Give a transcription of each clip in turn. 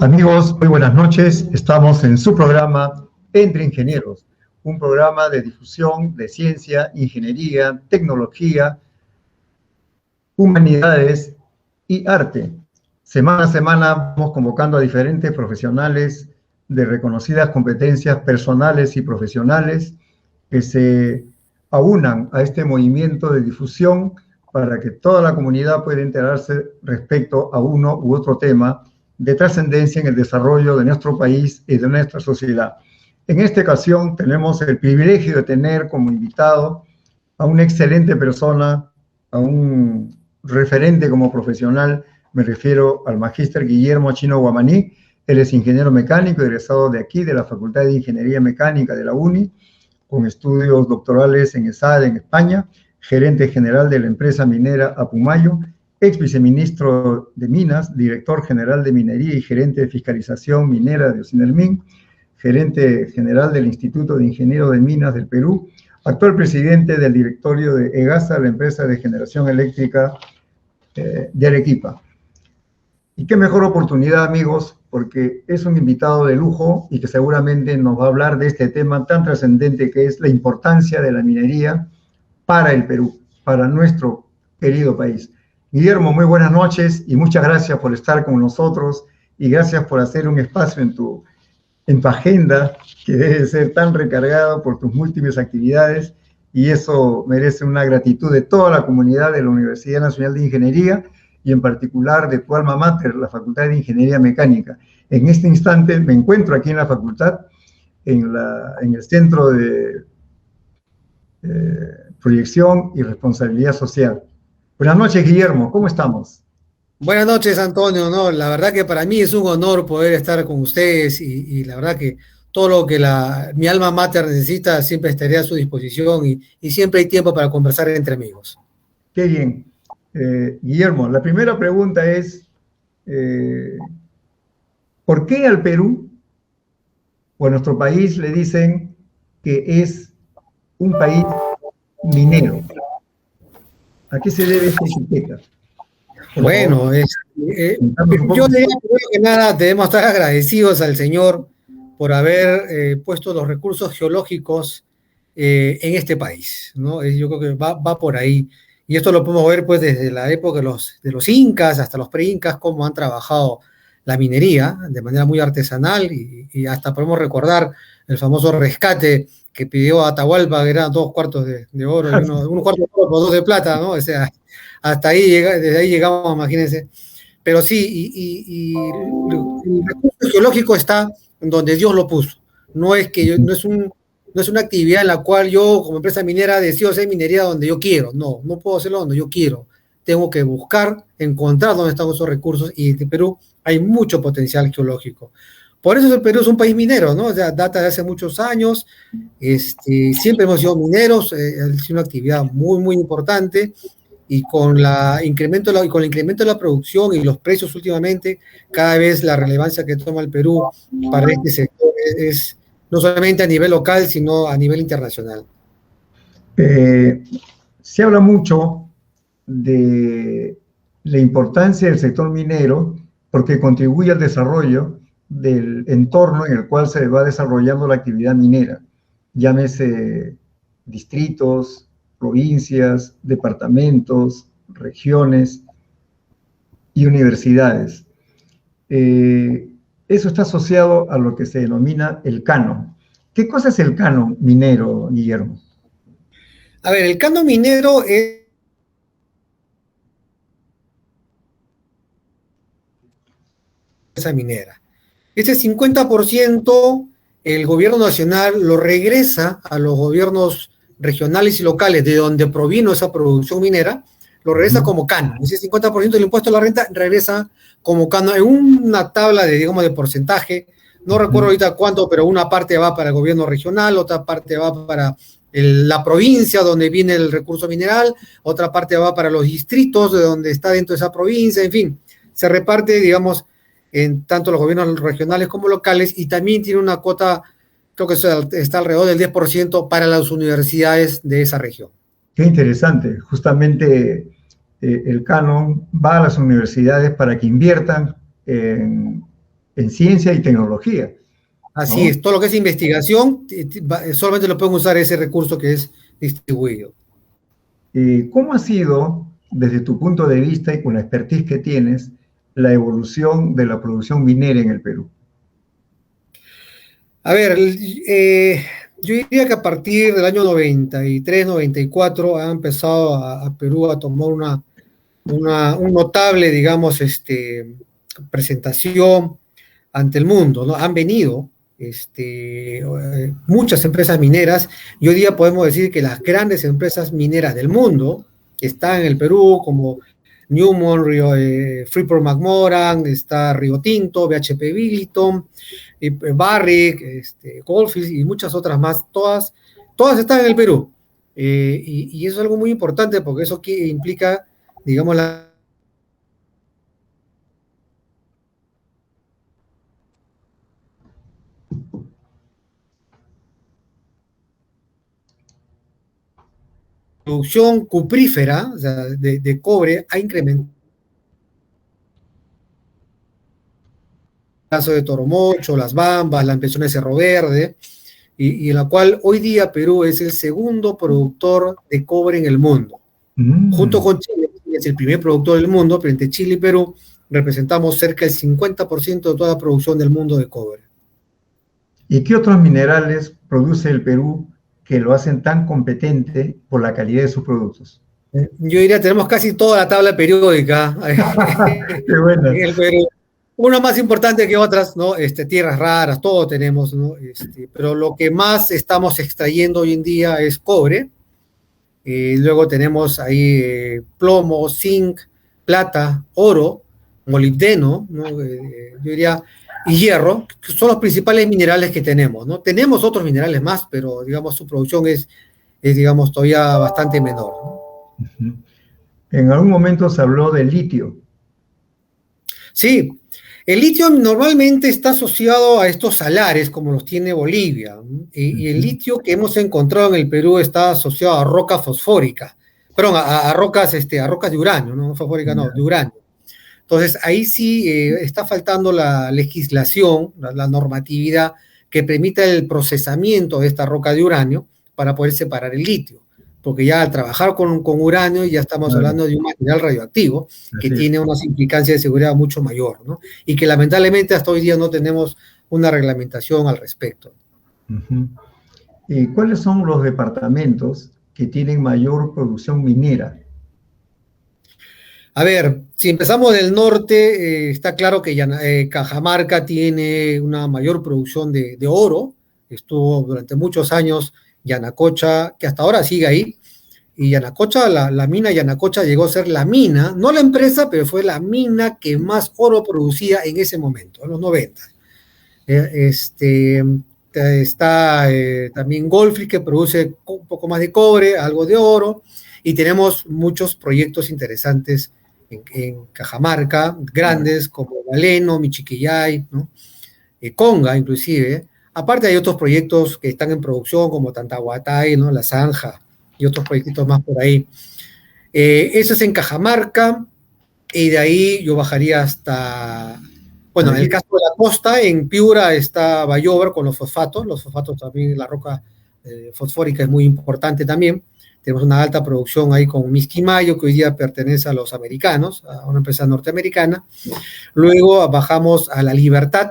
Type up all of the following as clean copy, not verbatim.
Amigos, muy buenas noches. Estamos en su programa Entre Ingenieros, un programa de difusión de ciencia, ingeniería, tecnología, humanidades y arte. Semana a semana vamos convocando a diferentes profesionales de reconocidas competencias personales y profesionales que se aunan a este movimiento de difusión para que toda la comunidad pueda enterarse respecto a uno u otro tema de trascendencia en el desarrollo de nuestro país y de nuestra sociedad. En esta ocasión tenemos el privilegio de tener como invitado a una excelente persona, a un referente como profesional. Me refiero al magíster Guillermo Chino Guamaní. Él es ingeniero mecánico, egresado de aquí, de la Facultad de Ingeniería Mecánica de la UNI, con estudios doctorales en ESADE en España, gerente general de la empresa minera Apumayo, ex viceministro de Minas, director general de Minería y gerente de fiscalización minera de Ocinelmin, gerente general del Instituto de Ingenieros de Minas del Perú, actual presidente del directorio de EGASA, la empresa de generación eléctrica de Arequipa. Y qué mejor oportunidad, amigos, porque es un invitado de lujo y que seguramente nos va a hablar de este tema tan trascendente que es la importancia de la minería para el Perú, para nuestro querido país. Guillermo, muy buenas noches y muchas gracias por estar con nosotros y gracias por hacer un espacio en tu agenda, que debe ser tan recargado por tus múltiples actividades, y eso merece una gratitud de toda la comunidad de la Universidad Nacional de Ingeniería y en particular de tu alma mater, la Facultad de Ingeniería Mecánica. En este instante me encuentro aquí en la facultad, en el Centro de Proyección y Responsabilidad Social. Buenas noches, Guillermo, ¿cómo estamos? Buenas noches, Antonio. No, la verdad que para mí es un honor poder estar con ustedes y la verdad que todo lo que mi alma mater necesita siempre estaré a su disposición y siempre hay tiempo para conversar entre amigos. Qué bien. Guillermo, la primera pregunta es, ¿por qué al Perú o a nuestro país le dicen que es un país minero? ¿A qué se debe esta etiqueta? Bueno, yo diría que primero que nada debemos estar agradecidos al Señor por haber puesto los recursos geológicos en este país, ¿no? Yo creo que va por ahí. Y esto lo podemos ver pues desde la época de los incas hasta los pre-incas, cómo han trabajado la minería de manera muy artesanal y hasta podemos recordar el famoso rescate que pidió Atahualpa, que eran 2 cuartos de oro y un cuarto de oro por 2 de plata, ¿no? O sea, hasta ahí desde ahí llegamos, imagínense. Pero sí, el recurso geológico está donde Dios lo puso. No es que no es una actividad en la cual yo, como empresa minera, decido hacer minería donde yo quiero. No, no puedo hacerlo donde yo quiero. Tengo que buscar, encontrar dónde están esos recursos, y en Perú hay mucho potencial geológico. Por eso el Perú es un país minero, ¿no? O sea, data de hace muchos años. Siempre hemos sido mineros, ha sido una actividad muy, muy importante. Y con el incremento de la producción y los precios últimamente, cada vez la relevancia que toma el Perú para este sector es no solamente a nivel local, sino a nivel internacional. Se habla mucho de la importancia del sector minero porque contribuye al desarrollo del entorno en el cual se va desarrollando la actividad minera, llámese distritos, provincias, departamentos, regiones y universidades. Eso está asociado a lo que se denomina el canon. ¿Qué cosa es el canon minero, Guillermo? A ver, el canon minero es esa minera. Ese 50% el gobierno nacional lo regresa a los gobiernos regionales y locales de donde provino esa producción minera, lo regresa como canon. Ese 50% del impuesto a la renta regresa como canon en una tabla de, digamos, de porcentaje. No recuerdo ahorita cuánto, pero una parte va para el gobierno regional, otra parte va para la provincia donde viene el recurso mineral, otra parte va para los distritos de donde está dentro de esa provincia, en fin, se reparte, digamos, en tanto los gobiernos regionales como locales, y también tiene una cuota, creo que está alrededor del 10% para las universidades de esa región. Qué interesante. Justamente el canon va a las universidades para que inviertan en en ciencia y tecnología. Así ¿no? Es, todo lo que es investigación, solamente lo pueden usar ese recurso que es distribuido. ¿Cómo ha sido, desde tu punto de vista y con la expertise que tienes, la evolución de la producción minera en el Perú? A ver, yo diría que a partir del año 93, 94 ha empezado a Perú a tomar un notable, digamos, presentación ante el mundo, ¿no? Han venido muchas empresas mineras y hoy día podemos decir que las grandes empresas mineras del mundo que están en el Perú, como Newmont, Freeport-McMoRan, está Rio Tinto, BHP Billiton, Barrick, Goldfields y muchas otras más, todas están en el Perú. Y eso es algo muy importante porque eso implica, digamos, la producción cuprífera, o sea, de cobre, ha incrementado. El caso de Toromocho, Las Bambas, la ampliación de Cerro Verde, y en la cual hoy día Perú es el segundo productor de cobre en el mundo. Junto con Chile, es el primer productor del mundo, pero entre Chile y Perú representamos cerca del 50% de toda la producción del mundo de cobre. ¿Y qué otros minerales produce el Perú que lo hacen tan competente por la calidad de sus productos? Yo diría, tenemos casi toda la tabla periódica. Qué buena. En el Perú. Una más importante que otras, ¿no? Tierras raras, todo tenemos, ¿no? Pero lo que más estamos extrayendo hoy en día es cobre. Luego tenemos ahí plomo, zinc, plata, oro, molibdeno, ¿no? Yo diría, y hierro, que son los principales minerales que tenemos, ¿no? Tenemos otros minerales más, pero digamos su producción es digamos, todavía bastante menor, ¿no? En algún momento se habló del litio. Sí, el litio normalmente está asociado a estos salares como los tiene Bolivia, ¿no? Y el litio que hemos encontrado en el Perú está asociado a roca fosfórica, perdón, a rocas de uranio, no fosfórica, no, de uranio. Entonces ahí sí está faltando la legislación, la normatividad que permita el procesamiento de esta roca de uranio para poder separar el litio. Porque ya al trabajar con uranio ya estamos hablando de un material radioactivo que tiene unas implicancias de seguridad mucho mayor, ¿no? Y que lamentablemente hasta hoy día no tenemos una reglamentación al respecto. ¿Y cuáles son los departamentos que tienen mayor producción minera? A ver, si empezamos del norte, está claro que Cajamarca tiene una mayor producción de oro. Estuvo durante muchos años Yanacocha, que hasta ahora sigue ahí, y Yanacocha, la mina Yanacocha llegó a ser la mina, no la empresa, pero fue la mina que más oro producía en ese momento, en los 90. Está también Goldfields, que produce un poco más de cobre, algo de oro, y tenemos muchos proyectos interesantes en Cajamarca, grandes como Galeno, Michiquillay, ¿no? Conga inclusive. Aparte hay otros proyectos que están en producción como Tantahuatay, ¿no? La Zanja y otros proyectos más por ahí. Eso es en Cajamarca, y de ahí yo bajaría hasta, bueno, en el caso de la costa, en Piura está Bayober con los fosfatos también, la roca fosfórica es muy importante también. Tenemos una alta producción ahí con Misquimayo, que hoy día pertenece a los americanos, a una empresa norteamericana. Luego bajamos a La Libertad,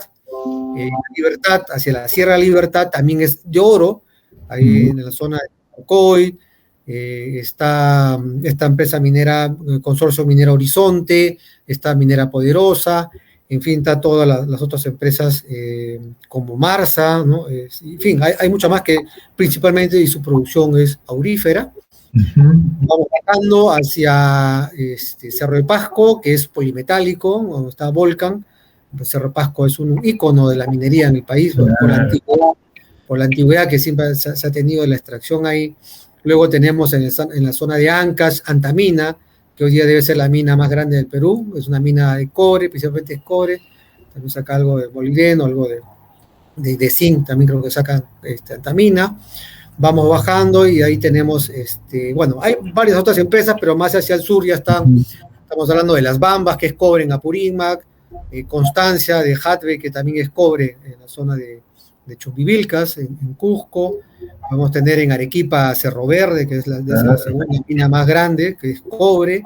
hacia la Sierra Libertad, también es de oro, ahí en la zona de Cocoy. Está esta empresa minera, Consorcio Minera Horizonte, está Minera Poderosa, en fin, está todas las otras empresas como Marsa, ¿no? En fin, hay muchas más que principalmente y su producción es aurífera. Vamos bajando hacia Cerro de Pasco, que es polimetálico, donde está Volcan. Cerro de Pasco es un ícono de la minería en el país, por la antigüedad que siempre se ha tenido de la extracción ahí. Luego tenemos en la zona de Ancash, Antamina, que hoy día debe ser la mina más grande del Perú. Es una mina de cobre, principalmente es cobre. También saca algo de molibdeno, algo de zinc, también creo que sacan Antamina. Vamos bajando y ahí tenemos, bueno, hay varias otras empresas, pero más hacia el sur ya estamos hablando de Las Bambas, que es cobre en Apurímac, Constancia, de Jatve, que también es cobre, en la zona de Chumbivilcas, en Cusco. Vamos a tener en Arequipa Cerro Verde, que es la segunda mina más grande, que es cobre.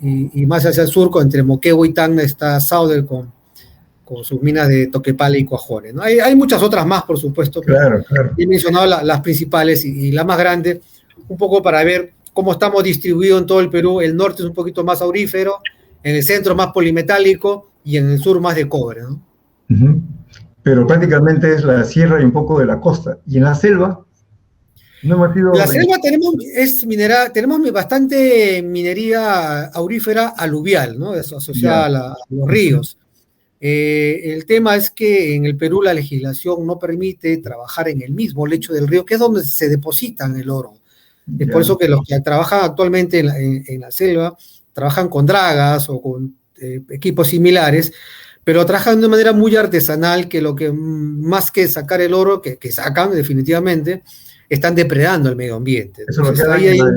Y más hacia el sur, entre Moquegua y Tacna, está Sauder con sus minas de Toquepala y Cuajone, ¿no? Hay muchas otras más, por supuesto, pero he mencionado las principales y la más grande, un poco para ver cómo estamos distribuidos en todo el Perú. El norte es un poquito más aurífero, en el centro más polimetálico y en el sur más de cobre, ¿no? Pero prácticamente es la sierra y un poco de la costa. ¿Y en la selva? No hemos sido... La selva tenemos bastante minería aurífera aluvial, ¿no? Asociada a los ríos. El tema es que en el Perú la legislación no permite trabajar en el mismo lecho del río, que es donde se depositan el oro. Es por eso que los que trabajan actualmente en la selva trabajan con dragas o con equipos similares, pero trabajan de manera muy artesanal, que lo que más que sacar el oro, que sacan definitivamente, están depredando el medio ambiente. Entonces, eso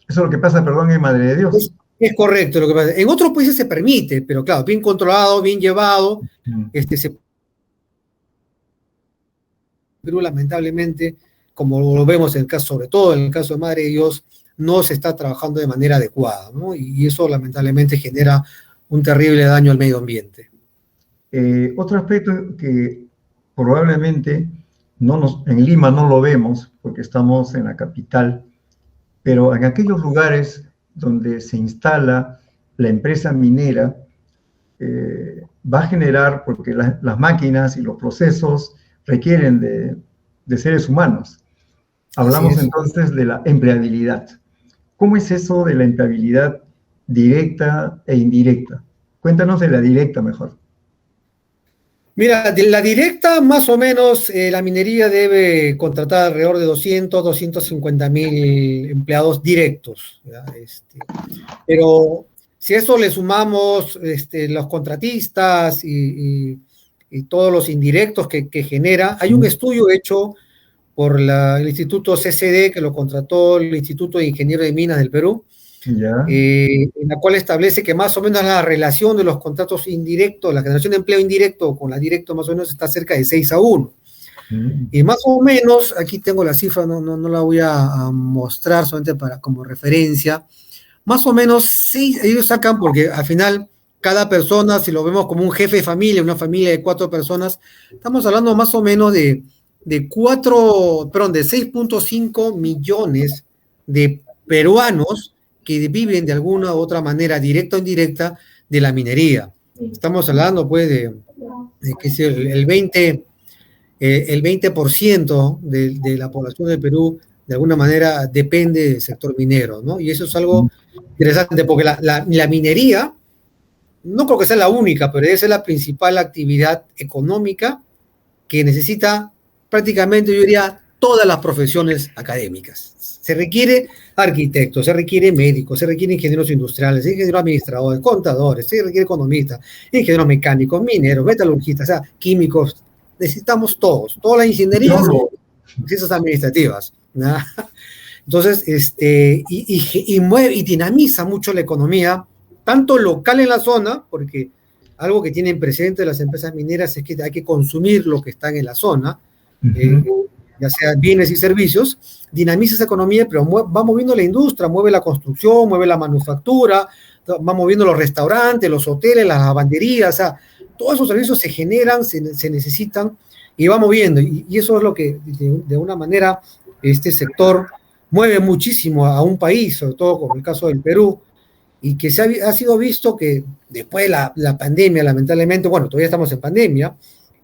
es lo que pasa, perdón, en Madre de Dios. Es correcto lo que pasa. En otros países se permite, pero claro, bien controlado, bien llevado. Perú, lamentablemente, como lo vemos en el caso, sobre todo en el caso de Madre de Dios, no se está trabajando de manera adecuada, ¿no? Y eso lamentablemente genera un terrible daño al medio ambiente. Otro aspecto que probablemente en Lima no lo vemos porque estamos en la capital, pero en aquellos lugares donde se instala la empresa minera, va a generar, porque las máquinas y los procesos requieren de seres humanos. Hablamos entonces de la empleabilidad. ¿Cómo es eso de la empleabilidad directa e indirecta? Cuéntanos de la directa mejor. Mira, de la directa, más o menos, la minería debe contratar alrededor de 250.000 empleados directos, ¿verdad? Pero si a eso le sumamos los contratistas y todos los indirectos que genera, hay un estudio hecho por el Instituto CCD, que lo contrató el Instituto de Ingenieros de Minas del Perú, en la cual establece que más o menos la relación de los contratos indirectos, la generación de empleo indirecto con la directa, más o menos está cerca de 6-1. Y más o menos, aquí tengo la cifra, no la voy a mostrar solamente como referencia, más o menos 6, ellos sacan, porque al final cada persona, si lo vemos como un jefe de familia, una familia de 4 personas, estamos hablando más o menos de 6.5 millones de peruanos que viven de alguna u otra manera, directa o indirecta, de la minería. Estamos hablando, pues, de que es el 20% de la población del Perú, de alguna manera, depende del sector minero, ¿no? Y eso es algo interesante, porque la minería, no creo que sea la única, pero esa es la principal actividad económica que necesita prácticamente, yo diría, todas las profesiones académicas. Se requiere arquitectos, se requiere médicos, se requiere ingenieros industriales, ingenieros administradores, contadores, se requiere economistas, ingenieros mecánicos, mineros, metalurgistas, o sea, químicos. Necesitamos todas las ingenierías y ciencias administrativas, ¿no? Entonces, mueve y dinamiza mucho la economía, tanto local en la zona, porque algo que tienen presente las empresas mineras es que hay que consumir lo que está en la zona, ya sea bienes y servicios, dinamiza esa economía, pero va moviendo la industria, mueve la construcción, mueve la manufactura, va moviendo los restaurantes, los hoteles, las lavanderías, o sea, todos esos servicios se generan, se necesitan y va moviendo, y eso es lo que de una manera este sector mueve muchísimo a un país, sobre todo como el caso del Perú, y que ha sido visto que después de la pandemia, lamentablemente, bueno, todavía estamos en pandemia,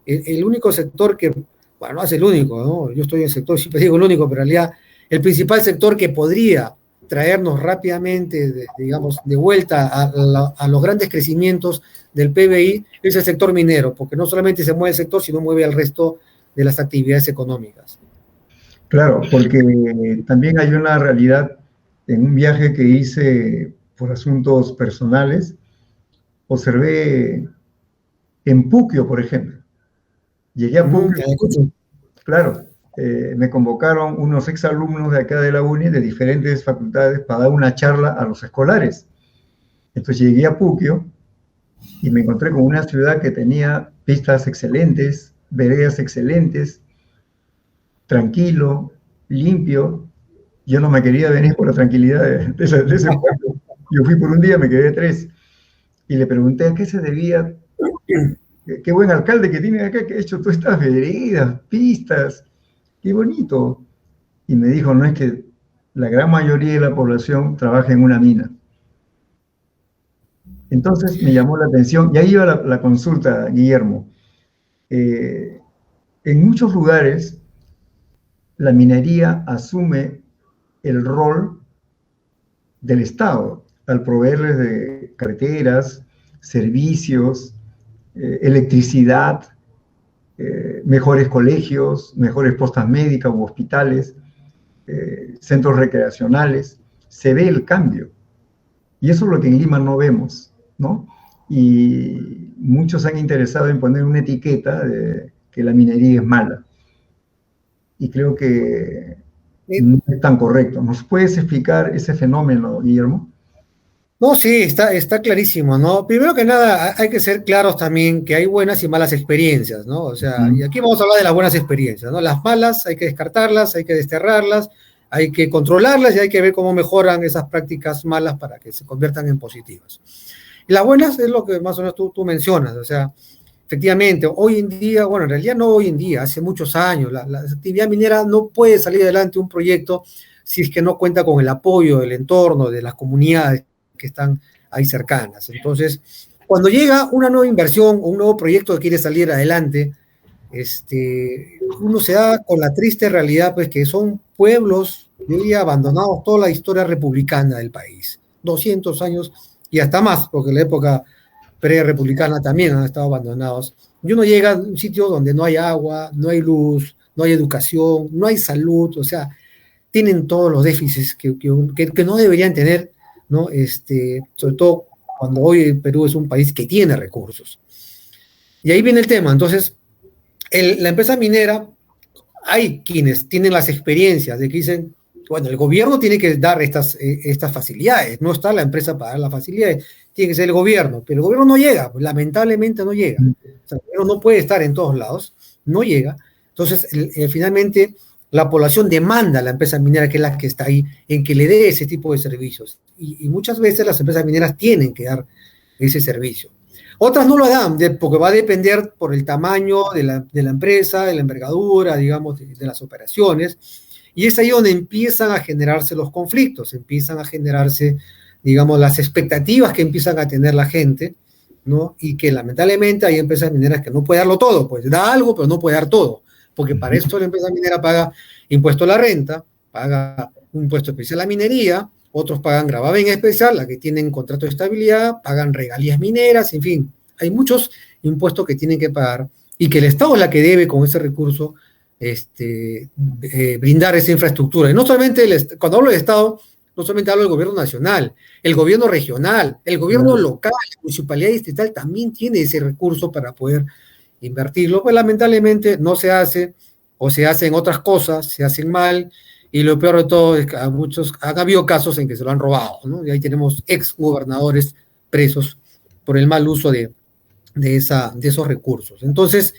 el único sector que, bueno, no es el único, ¿no? Yo estoy en el sector, siempre digo el único, pero en realidad el principal sector que podría traernos rápidamente, digamos, de vuelta a los grandes crecimientos del PBI es el sector minero, porque no solamente se mueve el sector, sino mueve al resto de las actividades económicas. Claro, porque también hay una realidad. En un viaje que hice por asuntos personales, observé en Puquio, por ejemplo. Llegué a Puquio, claro, me convocaron unos exalumnos de acá de la UNI, de diferentes facultades, para dar una charla a los escolares. Entonces llegué a Puquio y me encontré con una ciudad que tenía pistas excelentes, veredas excelentes, tranquilo, limpio. Yo no me quería venir por la tranquilidad de ese pueblo. Yo fui por un día, me quedé 3. Y le pregunté a qué se debía. Qué buen alcalde que tiene acá, que ha hecho todas estas veredas, pistas. Qué bonito. Y me dijo, no, es que la gran mayoría de la población trabaja en una mina. Entonces me llamó la atención, y ahí iba la consulta, Guillermo. En muchos lugares, la minería asume el rol del Estado al proveerles de carreteras, servicios, electricidad, mejores colegios, mejores postas médicas u hospitales, centros recreacionales. Se ve el cambio. Y eso es lo que en Lima no vemos, ¿no? Y muchos se han interesado en poner una etiqueta de que la minería es mala. Y creo que no es tan correcto. ¿Nos puedes explicar ese fenómeno, Guillermo? No, sí, está clarísimo, ¿no? Primero que nada, hay que ser claros también que hay buenas y malas experiencias, ¿no? O sea, y aquí vamos a hablar de las buenas experiencias, ¿no? Las malas hay que descartarlas, hay que desterrarlas, hay que controlarlas y hay que ver cómo mejoran esas prácticas malas para que se conviertan en positivas. Y las buenas es lo que más o menos tú mencionas, o sea, efectivamente, hoy en día, bueno, en realidad no hoy en día, hace muchos años, la actividad minera no puede salir adelante un proyecto si es que no cuenta con el apoyo del entorno, de las comunidades que están ahí cercanas. Entonces, cuando llega una nueva inversión o un nuevo proyecto que quiere salir adelante, uno se da con la triste realidad, pues, que son pueblos, yo diría, abandonados toda la historia republicana del país. 200 años y hasta más, porque en la época pre-republicana también han estado abandonados. Y uno llega a un sitio donde no hay agua, no hay luz, no hay educación, no hay salud, o sea, tienen todos los déficits que no deberían tener, ¿no? Sobre todo cuando hoy Perú es un país que tiene recursos. Y ahí viene el tema. Entonces, la empresa minera, hay quienes tienen las experiencias de que dicen, bueno, el gobierno tiene que dar estas facilidades, no está la empresa para dar las facilidades, tiene que ser el gobierno, pero el gobierno no llega, pues, lamentablemente no llega. O sea, el gobierno no puede estar en todos lados, no llega. Entonces, finalmente, la población demanda a la empresa minera, que es la que está ahí, en que le dé ese tipo de servicios. Y muchas veces las empresas mineras tienen que dar ese servicio. Otras no lo dan, porque va a depender por el tamaño de la empresa, de la envergadura, digamos, de las operaciones. Y es ahí donde empiezan a generarse los conflictos, empiezan a generarse, digamos, las expectativas que empiezan a tener la gente, ¿no? Y que lamentablemente hay empresas mineras que no pueden darlo todo, pues da algo, pero no puede dar todo, porque para esto la empresa minera paga impuesto a la renta, paga un impuesto especial a la minería, otros pagan gravamen especial, la que tienen contrato de estabilidad, pagan regalías mineras, en fin, hay muchos impuestos que tienen que pagar y que el Estado es la que debe con ese recurso brindar esa infraestructura. Y no solamente, cuando hablo de Estado, no solamente hablo del gobierno nacional, el gobierno regional, el gobierno local, la municipalidad distrital también tiene ese recurso para poder invertirlo, pues lamentablemente no se hace, o se hacen otras cosas, se hacen mal, y lo peor de todo es que han habido casos en que se lo han robado, ¿no? Y ahí tenemos ex gobernadores presos por el mal uso de esos recursos. Entonces,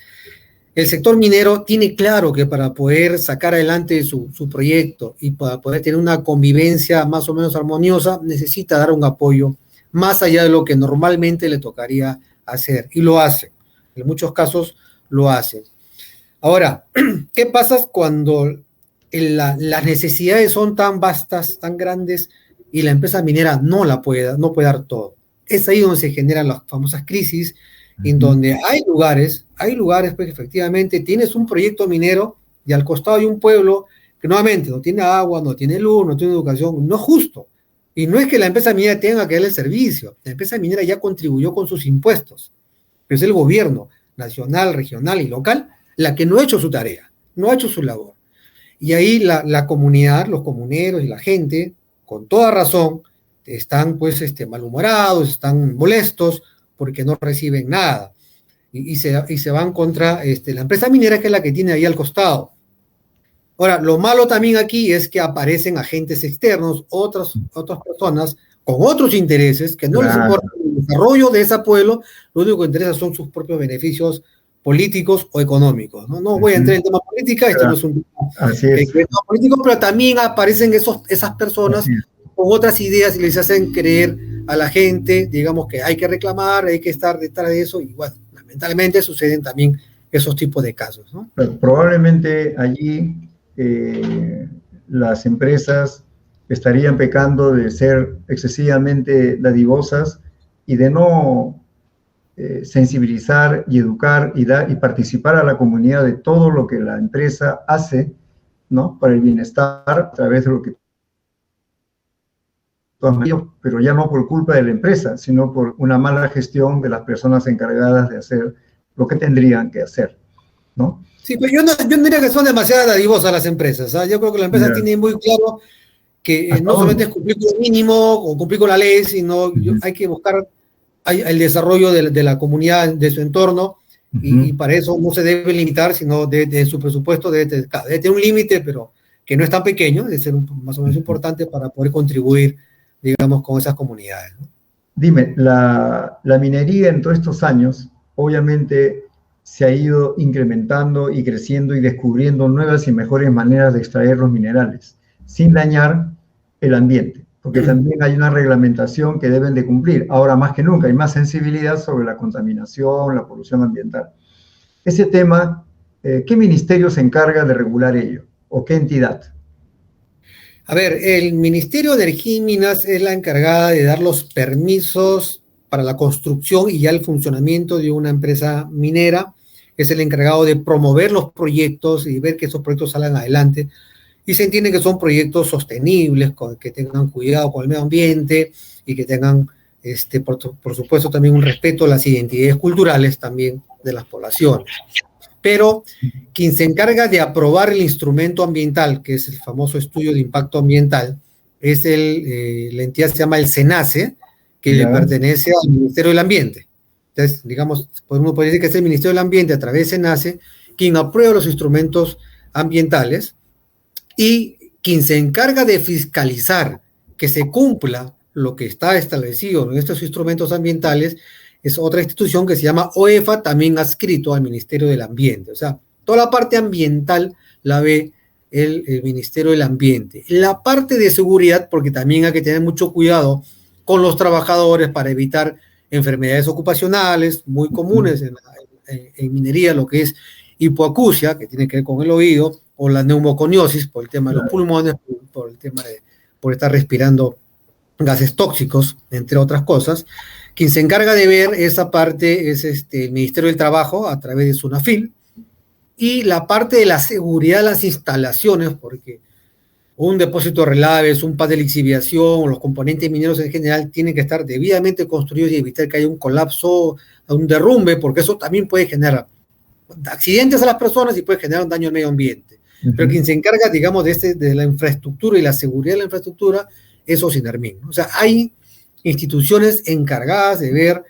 el sector minero tiene claro que para poder sacar adelante su proyecto y para poder tener una convivencia más o menos armoniosa, necesita dar un apoyo más allá de lo que normalmente le tocaría hacer, y lo hace. En muchos casos lo hace. Ahora, ¿qué pasa cuando las necesidades son tan vastas, tan grandes, y la empresa minera no puede dar todo? Es ahí donde se generan las famosas crisis, en donde hay lugares, pues efectivamente tienes un proyecto minero y al costado hay un pueblo que nuevamente no tiene agua, no tiene luz, no tiene educación. No es justo. Y no es que la empresa minera tenga que darle el servicio, la empresa minera ya contribuyó con sus impuestos, pero es el gobierno nacional, regional y local la que no ha hecho su tarea, no ha hecho su labor. Y ahí la comunidad, los comuneros y la gente, con toda razón, están pues malhumorados, están molestos porque no reciben nada. Y se van contra la empresa minera, que es la que tiene ahí al costado. Ahora, lo malo también aquí es que aparecen agentes externos, otras personas con otros intereses que no les importa el desarrollo de ese pueblo, lo único que interesa son sus propios beneficios políticos o económicos. No voy a entrar en tema política, esto no es un tema político, pero también aparecen esas personas con otras ideas y les hacen creer a la gente, digamos, que hay que reclamar, hay que estar detrás de eso, y bueno, lamentablemente suceden también esos tipos de casos, ¿no? Probablemente allí las empresas estarían pecando de ser excesivamente dadivosas y de no sensibilizar y educar y participar a la comunidad de todo lo que la empresa hace, ¿no?, para el bienestar a través de lo que... pero ya no por culpa de la empresa, sino por una mala gestión de las personas encargadas de hacer lo que tendrían que hacer, ¿no? Sí, pero yo no diría que son demasiado dadivosas las empresas, ¿eh? Yo creo que la empresa tiene muy claro que no solamente es cumplir con lo mínimo o cumplir con la ley, sino hay que buscar el desarrollo de la comunidad, de su entorno, y para eso no se debe limitar, sino de su presupuesto debe tener un límite, pero que no es tan pequeño, debe ser más o menos importante para poder contribuir, digamos, con esas comunidades, ¿no? Dime, la minería en todos estos años, obviamente, se ha ido incrementando y creciendo y descubriendo nuevas y mejores maneras de extraer los minerales, sin dañar el ambiente, porque también hay una reglamentación que deben de cumplir. Ahora más que nunca hay más sensibilidad sobre la contaminación, la polución ambiental. Ese tema, ¿qué ministerio se encarga de regular ello? ¿O qué entidad? A ver, el Ministerio de Energía y Minas es la encargada de dar los permisos para la construcción y ya el funcionamiento de una empresa minera. Es el encargado de promover los proyectos y ver que esos proyectos salgan adelante. Y se entiende que son proyectos sostenibles, que tengan cuidado con el medio ambiente y que tengan, por supuesto, también un respeto a las identidades culturales también de las poblaciones. Pero quien se encarga de aprobar el instrumento ambiental, que es el famoso estudio de impacto ambiental, es la entidad se llama el SENACE, que le pertenece al Ministerio del Ambiente. Entonces, digamos, uno puede decir que es el Ministerio del Ambiente, a través de SENACE, quien aprueba los instrumentos ambientales, y quien se encarga de fiscalizar que se cumpla lo que está establecido en estos instrumentos ambientales es otra institución que se llama OEFA, también adscrito al Ministerio del Ambiente. O sea, toda la parte ambiental la ve el Ministerio del Ambiente. La parte de seguridad, porque también hay que tener mucho cuidado con los trabajadores para evitar enfermedades ocupacionales muy comunes en minería, lo que es hipoacusia, que tiene que ver con el oído, o la neumoconiosis, por el tema de los pulmones, por el tema por estar respirando gases tóxicos, entre otras cosas. Quien se encarga de ver esa parte es el Ministerio del Trabajo, a través de SUNAFIL, y la parte de la seguridad de las instalaciones, porque un depósito de relaves, un pad de lixiviación, los componentes mineros en general tienen que estar debidamente construidos y evitar que haya un colapso, un derrumbe, porque eso también puede generar accidentes a las personas y puede generar un daño al medio ambiente. Pero quien se encarga, digamos, de la infraestructura y la seguridad de la infraestructura es OSINERMIN. O sea, hay instituciones encargadas de ver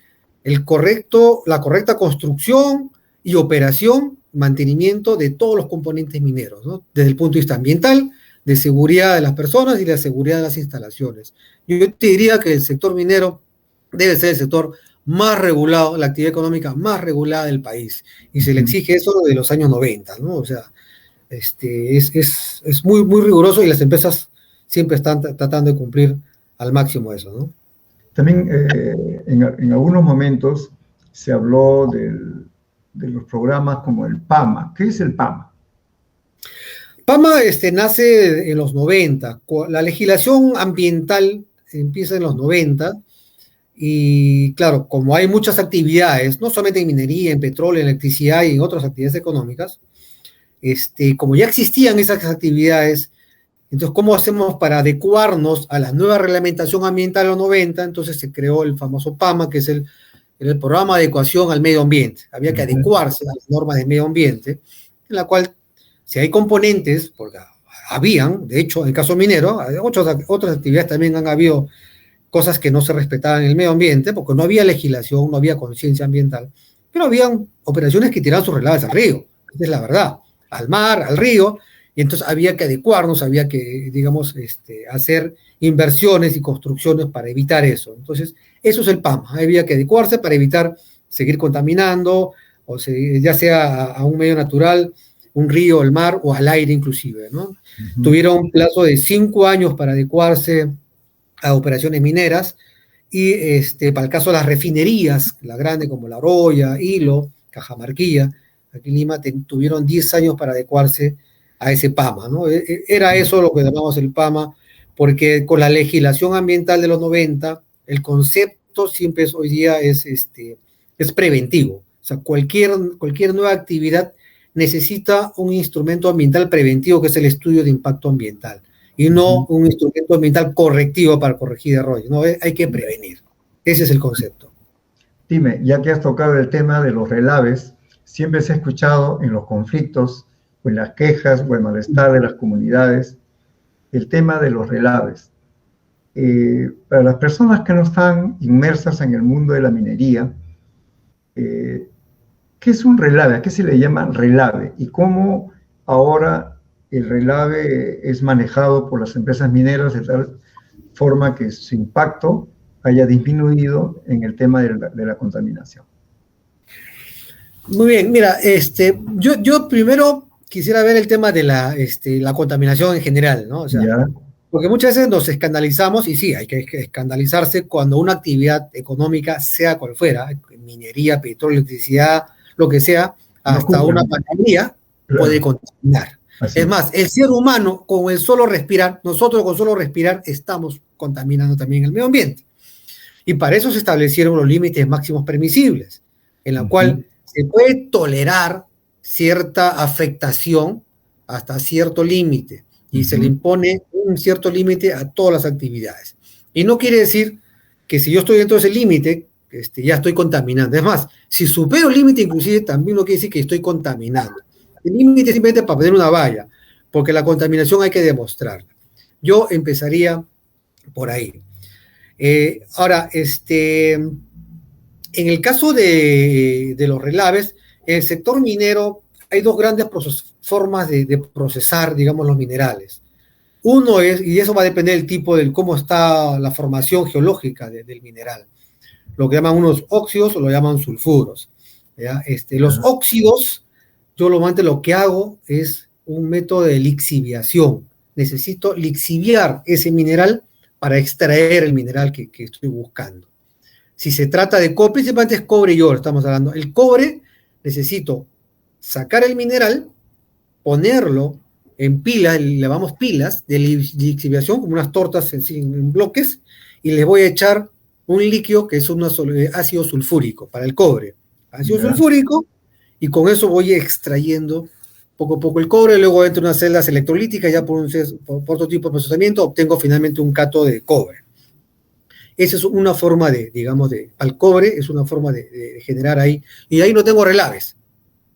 la correcta construcción y operación, mantenimiento de todos los componentes mineros, ¿no? Desde el punto de vista ambiental, de seguridad de las personas y de la seguridad de las instalaciones. Yo te diría que el sector minero debe ser el sector más regulado, la actividad económica más regulada del país, y se le exige eso de los años 90, ¿no? O sea, es muy, muy riguroso y las empresas siempre están tratando de cumplir al máximo eso, ¿no? También en algunos momentos se habló de los programas como el PAMA. ¿Qué es el PAMA? PAMA nace en los 90. La legislación ambiental empieza en los 90 y, claro, como hay muchas actividades, no solamente en minería, en petróleo, en electricidad y en otras actividades económicas, como ya existían esas actividades, entonces, ¿cómo hacemos para adecuarnos a la nueva reglamentación ambiental de los 90? Entonces se creó el famoso PAMA, que es el programa de adecuación al medio ambiente. Había que adecuarse a las normas de medio ambiente, en la cual, si hay componentes, porque habían, de hecho, en el caso minero, otras actividades también han habido cosas que no se respetaban en el medio ambiente, porque no había legislación, no había conciencia ambiental, pero habían operaciones que tiraban sus relaves al río, esa es la verdad, al mar, al río. y entonces había que adecuarnos, había que, digamos, hacer inversiones y construcciones para evitar eso. Entonces, eso es el PAMA, había que adecuarse para evitar seguir contaminando, ya sea a un medio natural, un río, el mar o al aire inclusive, ¿no? Tuvieron un plazo de 5 años para adecuarse a operaciones mineras y para el caso de las refinerías, la grande como La Oroya, Hilo, Cajamarquilla, aquí en Lima tuvieron 10 años para adecuarse a ese PAMA, ¿no? Era eso lo que llamamos el PAMA, porque con la legislación ambiental de los 90, el concepto siempre hoy día es preventivo. O sea, cualquier nueva actividad necesita un instrumento ambiental preventivo, que es el estudio de impacto ambiental, y no un instrumento ambiental correctivo para corregir errores, ¿no? Hay que prevenir. Ese es el concepto. Dime, ya que has tocado el tema de los relaves, siempre se ha escuchado en los conflictos, o en las quejas, o el malestar de las comunidades, el tema de los relaves. Para las personas que no están inmersas en el mundo de la minería, ¿qué es un relave? ¿A qué se le llama relave? ¿Y cómo ahora el relave es manejado por las empresas mineras de tal forma que su impacto haya disminuido en el tema de la contaminación? Muy bien, mira, yo primero quisiera ver el tema de la contaminación en general, ¿no? O sea, ¿Ya? porque muchas veces nos escandalizamos, y sí, hay que escandalizarse cuando una actividad económica, sea cual fuera, minería, petróleo, electricidad, lo que sea, hasta una panadería, puede contaminar. Así Es más, el ser humano, con el solo respirar, nosotros con solo respirar, estamos contaminando también el medio ambiente. Y para eso se establecieron los límites máximos permisibles, en la cual se puede tolerar cierta afectación hasta cierto límite, y se le impone un cierto límite a todas las actividades. Y no quiere decir que si yo estoy dentro de ese límite, ya estoy contaminando. Es más, si supero el límite, inclusive, también no quiere decir que estoy contaminando. El límite es simplemente para poner una valla, porque la contaminación hay que demostrarla. Yo empezaría por ahí. Ahora, en el caso de los relaves, en el sector minero hay dos grandes formas de procesar, digamos, los minerales. Uno es, y eso va a depender del tipo, de cómo está la formación geológica del mineral, lo que llaman unos óxidos o lo llaman sulfuros, ¿ya? Los óxidos, yo lo que hago es un método de lixiviación. Necesito lixiviar ese mineral para extraer el mineral que estoy buscando. Si se trata de cobre, principalmente es cobre y oro, estamos hablando. El cobre, necesito sacar el mineral, ponerlo en pilas, le llamamos pilas de lixiviación, como unas tortas en bloques, y le voy a echar un líquido que es un ácido sulfúrico para el cobre. Ácido sulfúrico, y con eso voy extrayendo poco a poco el cobre, luego entro en unas celdas electrolíticas, ya por otro tipo de procesamiento, obtengo finalmente un cato de cobre. Esa es una forma al cobre, es una forma de generar ahí, y ahí no tengo relaves.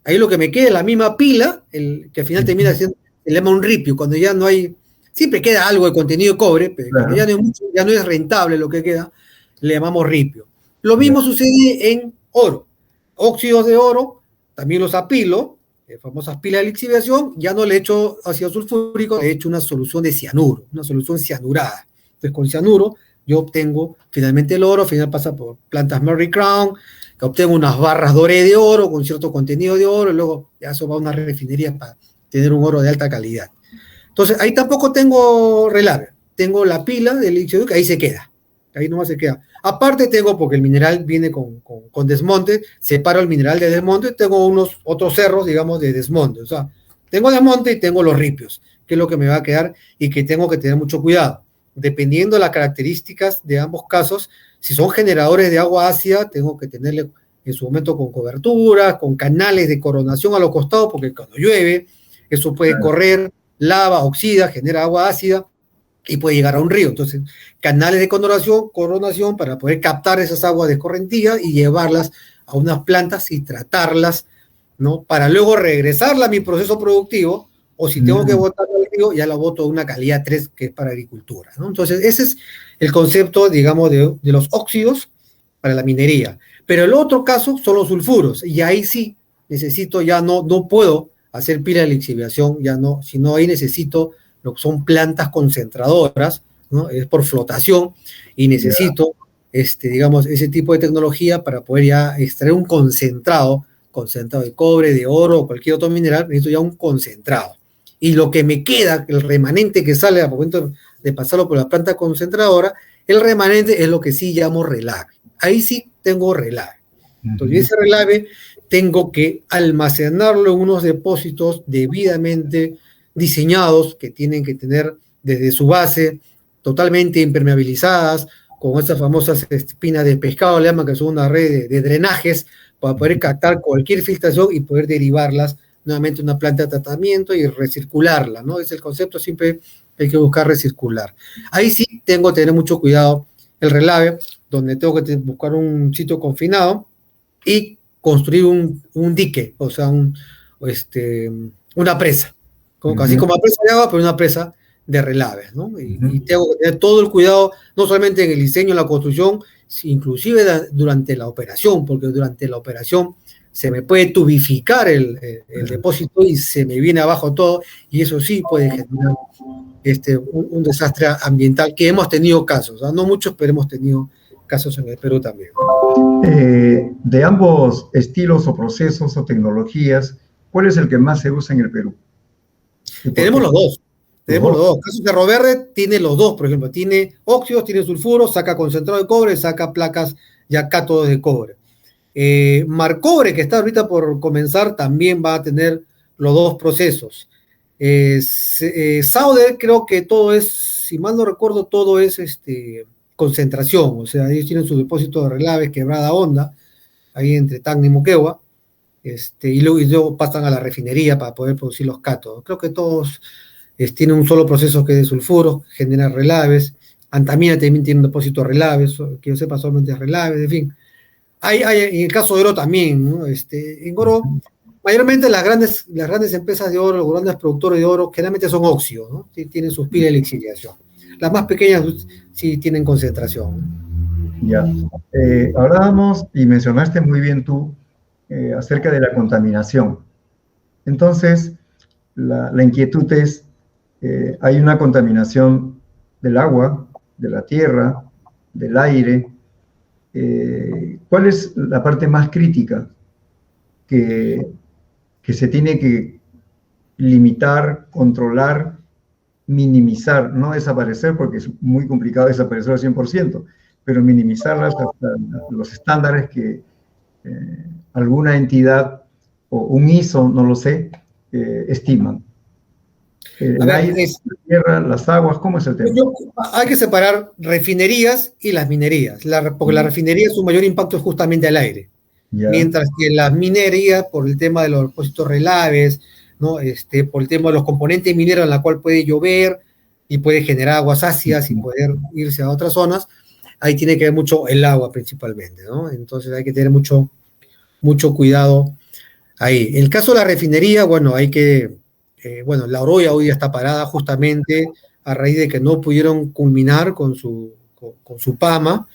Ahí lo que me queda es la misma pila, que al final termina siendo, se llama un ripio, cuando ya no hay, siempre queda algo de contenido de cobre, pero cuando ya no hay mucho, ya no es rentable lo que queda, le llamamos ripio. Lo mismo sucede en oro. Óxidos de oro, también los apilo, famosas pilas de lixiviación, ya no le echo ácido sulfúrico, le echo una solución de cianuro, una solución cianurada. Entonces con cianuro yo obtengo finalmente el oro, al final pasa por plantas Murray Crown, que obtengo unas barras doré de oro con cierto contenido de oro, y luego ya eso va a una refinería para tener un oro de alta calidad. Entonces ahí tampoco tengo relave, tengo la pila de líquido que ahí se queda, ahí nomás se queda. Aparte tengo, porque el mineral viene con desmonte, separo el mineral de desmonte, tengo otros cerros, digamos, de desmonte. O sea, tengo desmonte y tengo los ripios, que es lo que me va a quedar y que tengo que tener mucho cuidado. Dependiendo de las características de ambos casos, si son generadores de agua ácida, tengo que tenerle en su momento con cobertura, con canales de coronación a los costados, porque cuando llueve, eso puede correr, lava, oxida, genera agua ácida, y puede llegar a un río. Entonces, canales de coronación para poder captar esas aguas de escorrentía y llevarlas a unas plantas y tratarlas, ¿no? Para luego regresarla a mi proceso productivo, o si tengo que botarla al río, ya la boto de una calidad 3, que es para agricultura, ¿no? Entonces, ese es el concepto, digamos, de los óxidos para la minería. Pero el otro caso son los sulfuros, y ahí sí necesito, ya no puedo hacer pila de lixiviación, ya no, sino ahí necesito lo que son plantas concentradoras, ¿no? Es por flotación, y necesito, digamos, ese tipo de tecnología para poder ya extraer un concentrado de cobre, de oro o cualquier otro mineral, necesito ya un concentrado. Y lo que me queda, el remanente que sale al momento de pasarlo por la planta concentradora, el remanente es lo que sí llamo relave. Ahí sí tengo relave. Entonces, ese relave tengo que almacenarlo en unos depósitos debidamente diseñados, que tienen que tener desde su base totalmente impermeabilizadas, con esas famosas espinas de pescado, le llaman, que son una red de drenajes para poder captar cualquier filtración y poder derivarlas nuevamente a una planta de tratamiento y recircularla, ¿no? Es el concepto, siempre hay que buscar recircular. Ahí sí tengo que tener mucho cuidado el relave, donde tengo que buscar un sitio confinado y construir un dique, o sea, una presa, así como una presa de agua, pero una presa de relaves, ¿no? Y tengo que tener todo el cuidado, no solamente en el diseño, en la construcción, inclusive durante la operación, porque durante la operación se me puede tubificar el depósito y se me viene abajo todo, y eso sí puede generar un desastre ambiental, que hemos tenido casos, ¿no? No muchos, pero hemos tenido casos en el Perú también. De ambos estilos o procesos o tecnologías, ¿cuál es el que más se usa en el Perú? Tenemos los dos. Tenemos los dos. El caso de Cerro Verde tiene los dos, por ejemplo. Tiene óxidos, tiene sulfuros, saca concentrado de cobre, saca placas ya cátodos de cobre. Marcobre, que está ahorita por comenzar, también va a tener los dos procesos. Sauder, creo que todo es, si mal no recuerdo, todo es concentración. O sea, ellos tienen su depósito de relaves, Quebrada Honda, ahí entre Tacna y Moquegua. Y luego pasan a la refinería para poder producir los cátodos. Creo que todos tienen un solo proceso, que es de sulfuros, genera relaves. Antamina también tiene un depósito de relaves, que yo sepa solamente es relaves, en fin. Hay, en el caso de oro también, ¿no? En oro, mayormente las grandes empresas de oro, los grandes productores de oro, generalmente son óxidos, ¿no? Tienen sus pilas de lixiviación. Las más pequeñas sí tienen concentración. Ya. Hablábamos y mencionaste muy bien tú acerca de la contaminación. Entonces, la inquietud es, hay una contaminación del agua, de la tierra, del aire. ¿Cuál es la parte más crítica que se tiene que limitar, controlar, minimizar, no desaparecer, porque es muy complicado desaparecer al 100%, pero minimizarlas hasta los estándares que alguna entidad o un ISO, no lo sé, estiman? El aire, la tierra, las aguas, ¿cómo es el tema? Hay que separar refinerías y las minerías, porque la refinería, su mayor impacto es justamente al aire, mientras que las minerías, por el tema de los depósitos relaves, ¿no? Por el tema de los componentes mineros, en la cual puede llover y puede generar aguas ácidas y poder irse a otras zonas, ahí tiene que ver mucho el agua principalmente, ¿no? Entonces hay que tener mucho cuidado ahí. En el caso de la refinería, bueno, la Oroya hoy ya está parada justamente a raíz de que no pudieron culminar con su PAMA.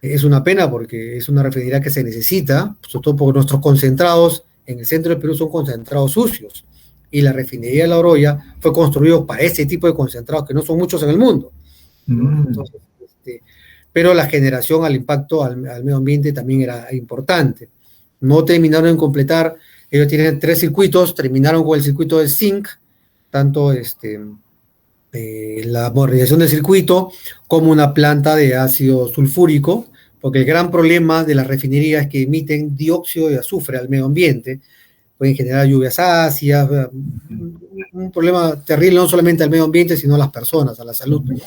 Es una pena porque es una refinería que se necesita, sobre todo porque nuestros concentrados en el centro del Perú son concentrados sucios. Y la refinería de La Oroya fue construido para ese tipo de concentrados, que no son muchos en el mundo. Entonces, pero la generación al impacto al medio ambiente también era importante. No terminaron de completar. Ellos tienen 3 circuitos, terminaron con el circuito de zinc, tanto la modernización del circuito como una planta de ácido sulfúrico, porque el gran problema de las refinerías es que emiten dióxido de azufre al medio ambiente, pueden generar lluvias ácidas, un problema terrible no solamente al medio ambiente, sino a las personas, a la salud de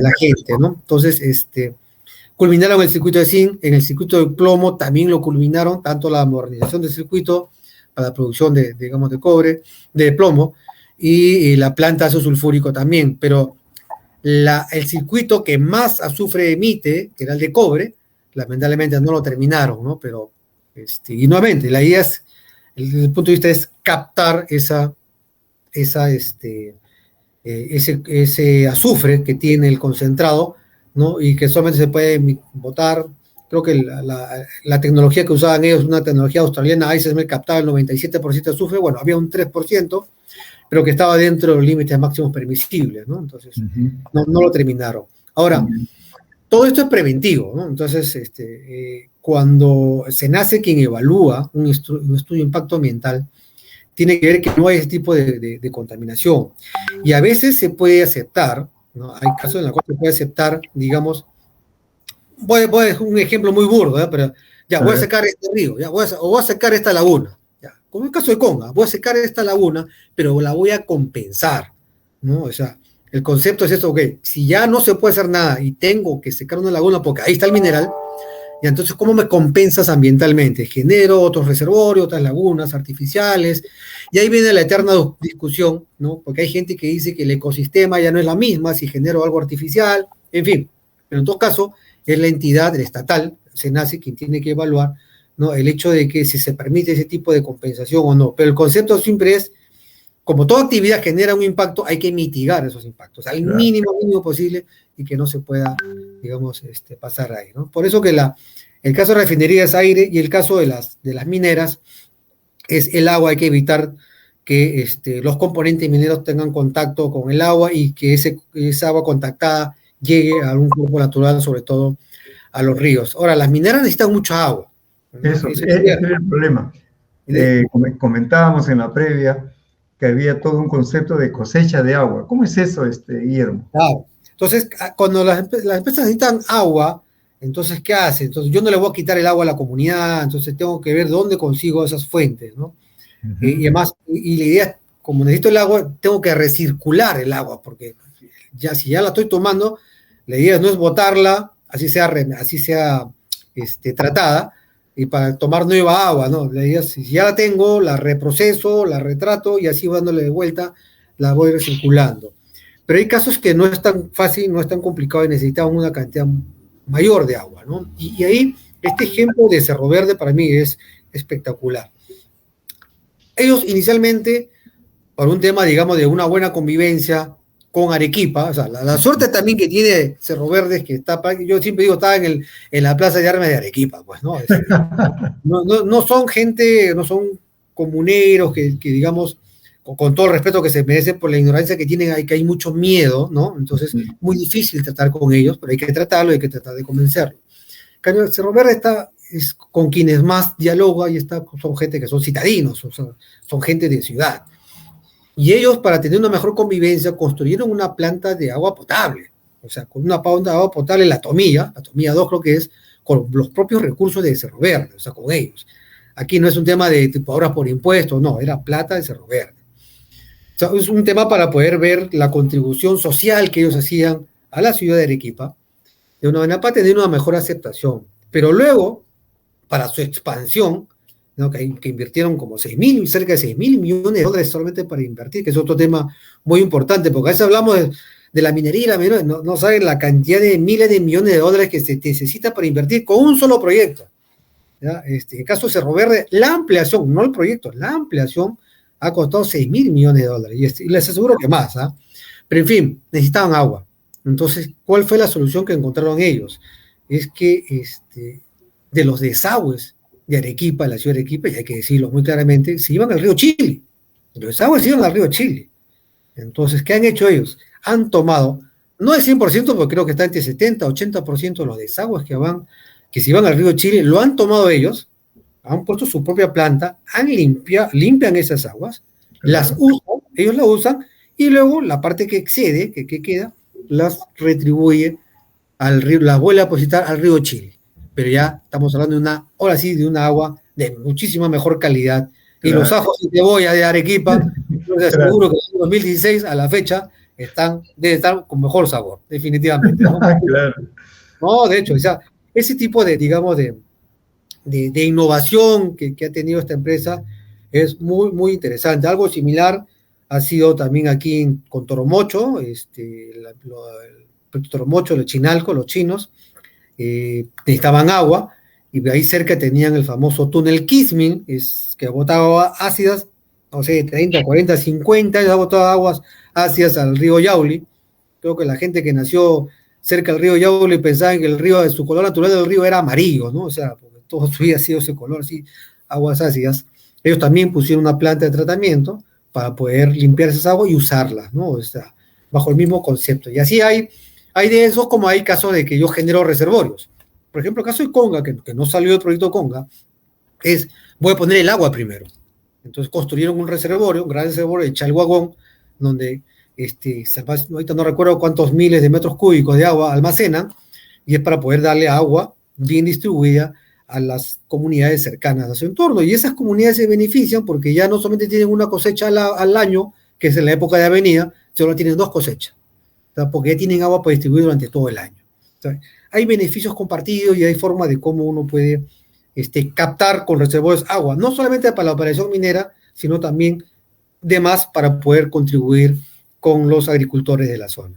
la gente, ¿no? Entonces, culminaron el circuito de zinc, en el circuito de plomo también lo culminaron, tanto la modernización del circuito para la producción de cobre, de plomo, y la planta de ácido sulfúrico también, pero el circuito que más azufre emite, que era el de cobre, lamentablemente no lo terminaron, ¿no? Pero, y nuevamente, la idea es, el punto de vista es captar ese azufre que tiene el concentrado, ¿no? Y que solamente se puede botar creo que la tecnología que usaban ellos, una tecnología australiana, ICESMED captaba el 97% de azufre, bueno, había un 3%, pero que estaba dentro de los límites máximos permisibles, ¿no? Entonces, no lo terminaron. Ahora, todo esto es preventivo, ¿no? Entonces, cuando se nace quien evalúa un estudio de impacto ambiental, tiene que ver que no hay ese tipo de contaminación. Y a veces se puede aceptar, ¿no? Hay casos en los cuales se puede aceptar, digamos, voy a un ejemplo muy burdo, ¿eh? Pero ya, voy a secar este río, ya, o voy a secar esta laguna, ya, como el caso de Conga, voy a secar esta laguna, pero la voy a compensar, ¿no? O sea, el concepto es esto, ok, si ya no se puede hacer nada y tengo que secar una laguna porque ahí está el mineral, y entonces, ¿cómo me compensas ambientalmente? Genero otros reservorios, otras lagunas artificiales, y ahí viene la eterna discusión, ¿no? Porque hay gente que dice que el ecosistema ya no es la misma si genero algo artificial, en fin, pero en todo caso, es la entidad, el estatal, SENACE, quien tiene que evaluar, ¿no? El hecho de que si se permite ese tipo de compensación o no, pero el concepto siempre es, como toda actividad genera un impacto, hay que mitigar esos impactos al mínimo posible y que no se pueda, digamos, pasar ahí, ¿no? Por eso que el caso de refinería es aire y el caso de las mineras es el agua. Hay que evitar que los componentes mineros tengan contacto con el agua y que esa agua contactada llegue a algún cuerpo natural, sobre todo a los ríos. Ahora, las mineras necesitan mucha agua, ¿no? Ese es el problema. Comentábamos en la previa que había todo un concepto de cosecha de agua. ¿Cómo es eso, Guillermo? Claro. Entonces, cuando las empresas necesitan agua, entonces, ¿qué hace? Entonces, yo no le voy a quitar el agua a la comunidad, entonces tengo que ver dónde consigo esas fuentes, ¿no? Y además, y la idea es, como necesito el agua, tengo que recircular el agua, porque si ya la estoy tomando, la idea no es botarla, así sea tratada, y para tomar nueva agua, ¿no? La idea es, si ya la tengo, la reproceso, la retrato, y así dándole de vuelta, la voy recirculando. Pero hay casos que no es tan fácil, no es tan complicado y necesitamos una cantidad mayor de agua, ¿no? Y ahí, este ejemplo de Cerro Verde para mí es espectacular. Ellos inicialmente, por un tema, digamos, de una buena convivencia con Arequipa, o sea, la suerte también que tiene Cerro Verde es que yo siempre digo, está en la Plaza de Armas de Arequipa, pues, ¿no? No son gente, no son comuneros que digamos, con todo el respeto que se merecen por la ignorancia que tienen, que hay mucho miedo, ¿no? Entonces, muy difícil tratar con ellos, pero hay que tratarlo, hay que tratar de convencerlo. Cerro Verde es con quienes más dialoga y son gente que son citadinos, o sea, son gente de ciudad. Y ellos, para tener una mejor convivencia, construyeron una planta de agua potable, o sea, con una planta de agua potable, la Tomilla 2 creo que es, con los propios recursos de Cerro Verde, o sea, con ellos. Aquí no es un tema de tipo ahora por impuestos, no, era plata de Cerro Verde. O sea, es un tema para poder ver la contribución social que ellos hacían a la ciudad de Arequipa, de una manera para tener una mejor aceptación. Pero luego, para su expansión, ¿no? que invirtieron como cerca de 6.000 millones de dólares solamente para invertir, que es otro tema muy importante, porque a veces hablamos de la minería y la minería, no saben la cantidad de miles de millones de dólares que se necesita para invertir con un solo proyecto. ¿Ya? En el caso de Cerro Verde, la ampliación, no el proyecto, la ampliación ha costado 6.000 millones de dólares, y les aseguro que más, ¿eh? Pero en fin, necesitaban agua. Entonces, ¿cuál fue la solución que encontraron ellos? Es que de los desagües de Arequipa, la ciudad de Arequipa, y hay que decirlo muy claramente, se iban al río Chili. Los desagües se iban al río Chili. Entonces, ¿qué han hecho ellos? Han tomado, no el 100%, porque creo que está entre 70 y 80% de los desagües que se iban al río Chili, lo han tomado ellos, han puesto su propia planta, limpian esas aguas, las usan, ellos las usan, y luego la parte que excede, que queda, las retribuye al río, las vuelve a depositar al río Chili. Pero ya estamos hablando ahora sí, de una agua de muchísima mejor calidad. Y los ajos y cebolla de Arequipa, yo les aseguro que en 2016 a la fecha deben estar con mejor sabor, definitivamente, ¿no? Claro. No, de hecho, o sea, ese tipo de, digamos, de innovación que ha tenido esta empresa es muy, muy interesante. Algo similar ha sido también aquí con Toromocho, Toromocho, los Chinalco, los chinos, necesitaban agua, y ahí cerca tenían el famoso túnel Kismin, que botaba ácidas, no sé, 30, 40, 50, y ha botado aguas ácidas al río Yauli. Creo que la gente que nació cerca del río Yaule y pensaban que el río, su color natural del río era amarillo, ¿no? O sea, porque todo su vida ha sido ese color, así, aguas ácidas. Ellos también pusieron una planta de tratamiento para poder limpiar esas aguas y usarlas, ¿no? O sea, bajo el mismo concepto. Y así hay de esos como hay casos de que yo genero reservorios. Por ejemplo, el caso de Conga, que no salió del proyecto Conga, es, voy a poner el agua primero. Entonces construyeron un reservorio, un gran reservorio de Chalhuagón, donde ahorita no recuerdo cuántos miles de metros cúbicos de agua almacenan, y es para poder darle agua bien distribuida a las comunidades cercanas a su entorno. Y esas comunidades se benefician porque ya no solamente tienen una cosecha al año, que es en la época de avenida, sino tienen 2 cosechas, o sea, porque ya tienen agua para distribuir durante todo el año. O sea, hay beneficios compartidos y hay forma de cómo uno puede captar con reservorios agua, no solamente para la operación minera, sino también demás para poder contribuir con los agricultores de la zona.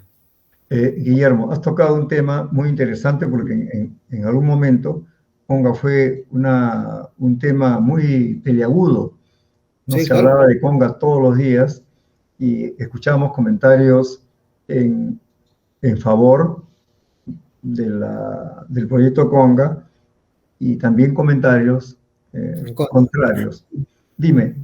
Guillermo, has tocado un tema muy interesante porque en algún momento Conga fue un tema muy peliagudo. No Sí, se claro. hablaba de Conga todos los días y escuchábamos comentarios en favor del proyecto Conga y también comentarios contrarios. Dime,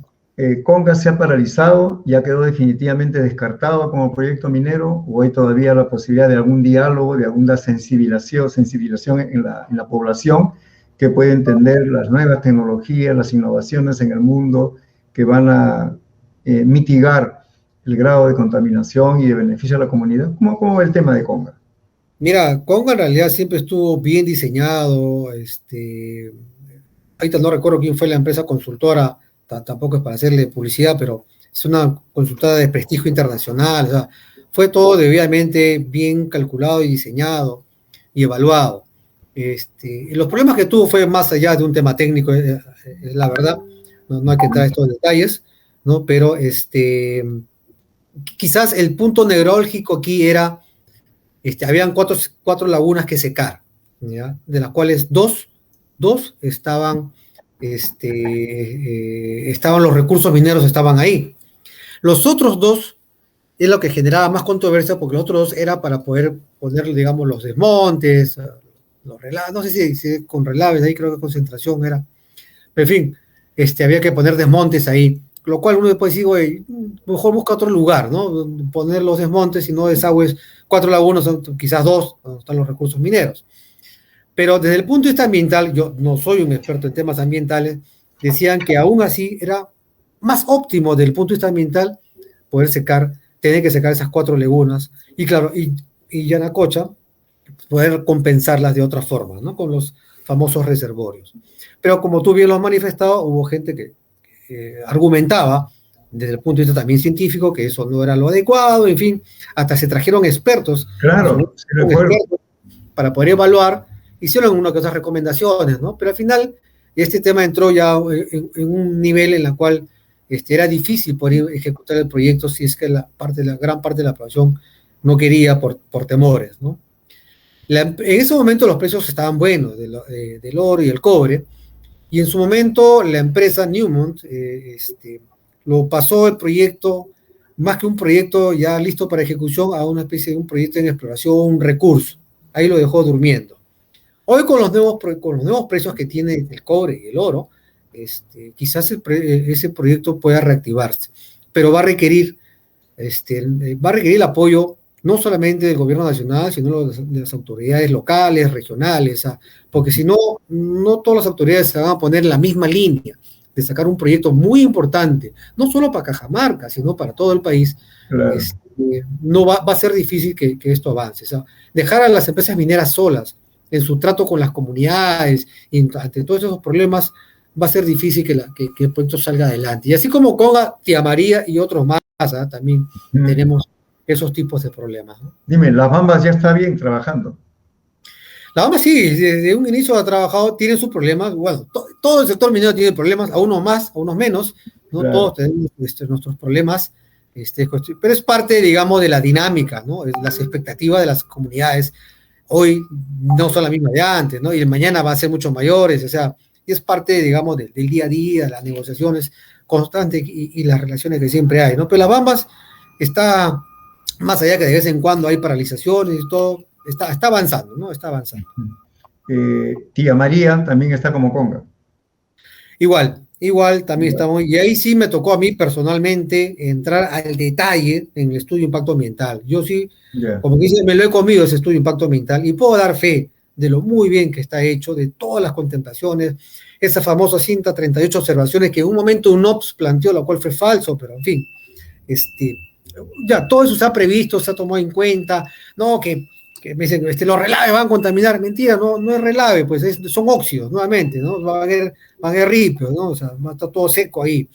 ¿Conga se ha paralizado? ¿Ya quedó definitivamente descartado como proyecto minero? ¿O hay todavía la posibilidad de algún diálogo, de alguna sensibilización en la población que puede entender las nuevas tecnologías, las innovaciones en el mundo que van a mitigar el grado de contaminación y de beneficio a la comunidad? ¿Cómo va el tema de Conga? Mira, Conga en realidad siempre estuvo bien diseñado. Ahorita no recuerdo quién fue la empresa consultora, tampoco es para hacerle publicidad, pero es una consultora de prestigio internacional. O sea, fue todo debidamente bien calculado y diseñado y evaluado. Y los problemas que tuvo fue más allá de un tema técnico, es la verdad. No hay que entrar en estos detalles, ¿no? Pero quizás el punto neurálgico aquí era, habían cuatro lagunas que secar, ¿ya? De las cuales dos estaban, estaban los recursos mineros, estaban ahí. Los otros 2 es lo que generaba más controversia, porque los otros 2 era para poder poner, digamos, los desmontes, los relaves, no sé si con relaves, ahí creo que concentración era. Pero en fin, había que poner desmontes ahí, lo cual uno después dice, oye, mejor busca otro lugar, ¿no? Poner los desmontes y no desagües 4 lagunas, quizás 2, donde están los recursos mineros. Pero desde el punto de vista ambiental, yo no soy un experto en temas ambientales, decían que aún así era más óptimo desde el punto de vista ambiental poder tener que secar esas 4 lagunas, y claro, y Yanacocha, poder compensarlas de otra forma, ¿no? Con los famosos reservorios. Pero como tú bien lo has manifestado, hubo gente que argumentaba desde el punto de vista también científico que eso no era lo adecuado, en fin, hasta se trajeron expertos, Claro, sí recuerdo. Para poder evaluar, hicieron unas que otras recomendaciones, ¿no? Pero al final este tema entró ya en un nivel en el cual era difícil poder ejecutar el proyecto si es que la gran parte de la población no quería por temores, ¿no? En ese momento los precios estaban buenos del oro y el cobre, y en su momento la empresa Newmont lo pasó el proyecto, más que un proyecto ya listo para ejecución, a una especie de un proyecto en exploración, un recurso. Ahí lo dejó durmiendo. Hoy con los nuevos precios que tiene el cobre y el oro, quizás ese proyecto pueda reactivarse, pero va a requerir el apoyo no solamente del gobierno nacional, sino de las autoridades locales, regionales, porque si no, no todas las autoridades se van a poner en la misma línea de sacar un proyecto muy importante, no solo para Cajamarca, sino para todo el país. Claro. No va a ser difícil que esto avance. O sea, dejar a las empresas mineras solas en su trato con las comunidades, y ante todos esos problemas, va a ser difícil que el proyecto salga adelante. Y así como Conga, Tía María y otros más, también tenemos esos tipos de problemas, ¿no? Dime, ¿Las Bambas ya está bien trabajando? La Bamba sí, desde un inicio ha trabajado, tiene sus problemas. Bueno, todo el sector minero tiene problemas, a unos más, a unos menos, ¿no? Claro. Todos tenemos nuestros problemas, pero es parte, digamos, de la dinámica, ¿no? Las expectativas de las comunidades hoy no son las mismas de antes, ¿no? Y mañana van a ser mucho mayores, o sea, y es parte, digamos, del día a día, las negociaciones constantes y las relaciones que siempre hay, ¿no? Pero las Bambas está, más allá que de vez en cuando hay paralizaciones y todo, está avanzando, ¿no? Está avanzando. Tía María también está como conga. Igual también estamos, y ahí sí me tocó a mí personalmente entrar al detalle en el estudio de impacto ambiental. Yo sí, como dice, me lo he comido ese estudio de impacto ambiental y puedo dar fe de lo muy bien que está hecho, de todas las contemplaciones, esa famosa cinta 38 observaciones que en un momento UNOPS planteó, lo cual fue falso, pero en fin, ya todo eso se ha previsto, se ha tomado en cuenta, no, que me dicen, los relaves van a contaminar, mentira, no es relave, pues son óxidos, nuevamente, ¿no? Van a haber ripios, ¿no? O sea, va a estar todo seco ahí,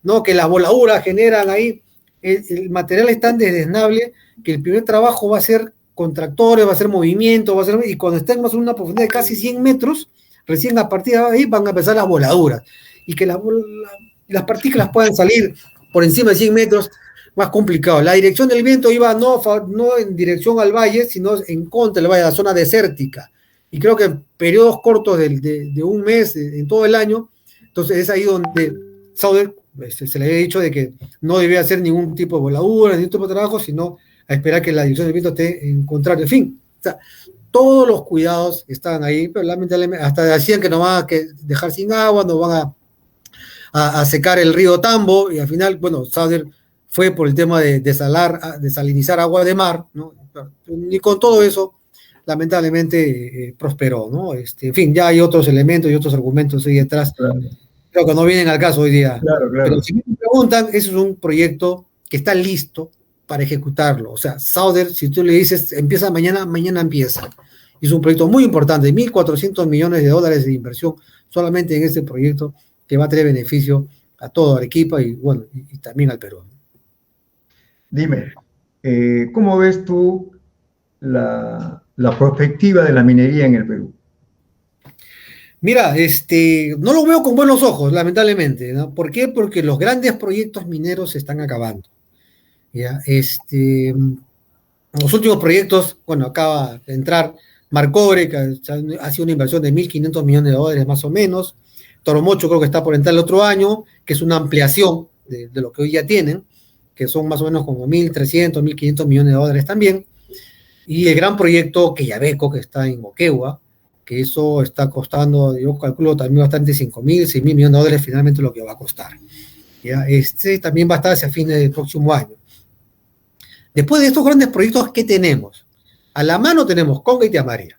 ¿no? Que las voladuras generan ahí, el material es tan desdeznable que el primer trabajo va a ser con tractores, va a ser movimiento, y cuando estemos en una profundidad de casi 100 metros, recién a partir de ahí van a empezar las voladuras, y que las partículas puedan salir por encima de 100 metros, más complicado. La dirección del viento iba no en dirección al valle, sino en contra del valle, la zona desértica. Y creo que en periodos cortos de un mes, en todo el año, entonces es ahí donde Sauder se le había dicho de que no debía hacer ningún tipo de voladura, ningún tipo de trabajo, sino a esperar que la dirección del viento esté en contrario. En fin, o sea, todos los cuidados estaban ahí, pero lamentablemente hasta decían que nos van a dejar sin agua, nos van a secar el río Tambo, y al final, bueno, Sauder fue por el tema de desalinizar agua de mar, ¿no? Y con todo eso, lamentablemente, prosperó, ¿no? En fin, ya hay otros elementos y otros argumentos ahí detrás, claro. Creo que no vienen al caso hoy día. Claro. Pero si me preguntan, ese es un proyecto que está listo para ejecutarlo. O sea, Sauder, si tú le dices, empieza mañana empieza. Es un proyecto muy importante, 1.400 millones de dólares de inversión solamente en este proyecto que va a traer beneficio a todo Arequipa y, bueno, y también al Perú. Dime, ¿cómo ves tú la perspectiva de la minería en el Perú? Mira, no lo veo con buenos ojos, lamentablemente, ¿no? ¿Por qué? Porque los grandes proyectos mineros se están acabando. ¿Ya? Los últimos proyectos, bueno, acaba de entrar Marcobre, que ha sido una inversión de 1.500 millones de dólares más o menos. Toromocho creo que está por entrar el otro año, que es una ampliación de lo que hoy ya tienen, que son más o menos como 1.300, 1.500 millones de dólares también. Y el gran proyecto Quellaveco, que está en Moquegua, que eso está costando, yo calculo también bastante, 5.000, 6.000 millones de dólares finalmente lo que va a costar. ¿Ya? También va a estar hacia fines del próximo año. Después de estos grandes proyectos, ¿qué tenemos? A la mano tenemos Conga y Tía María,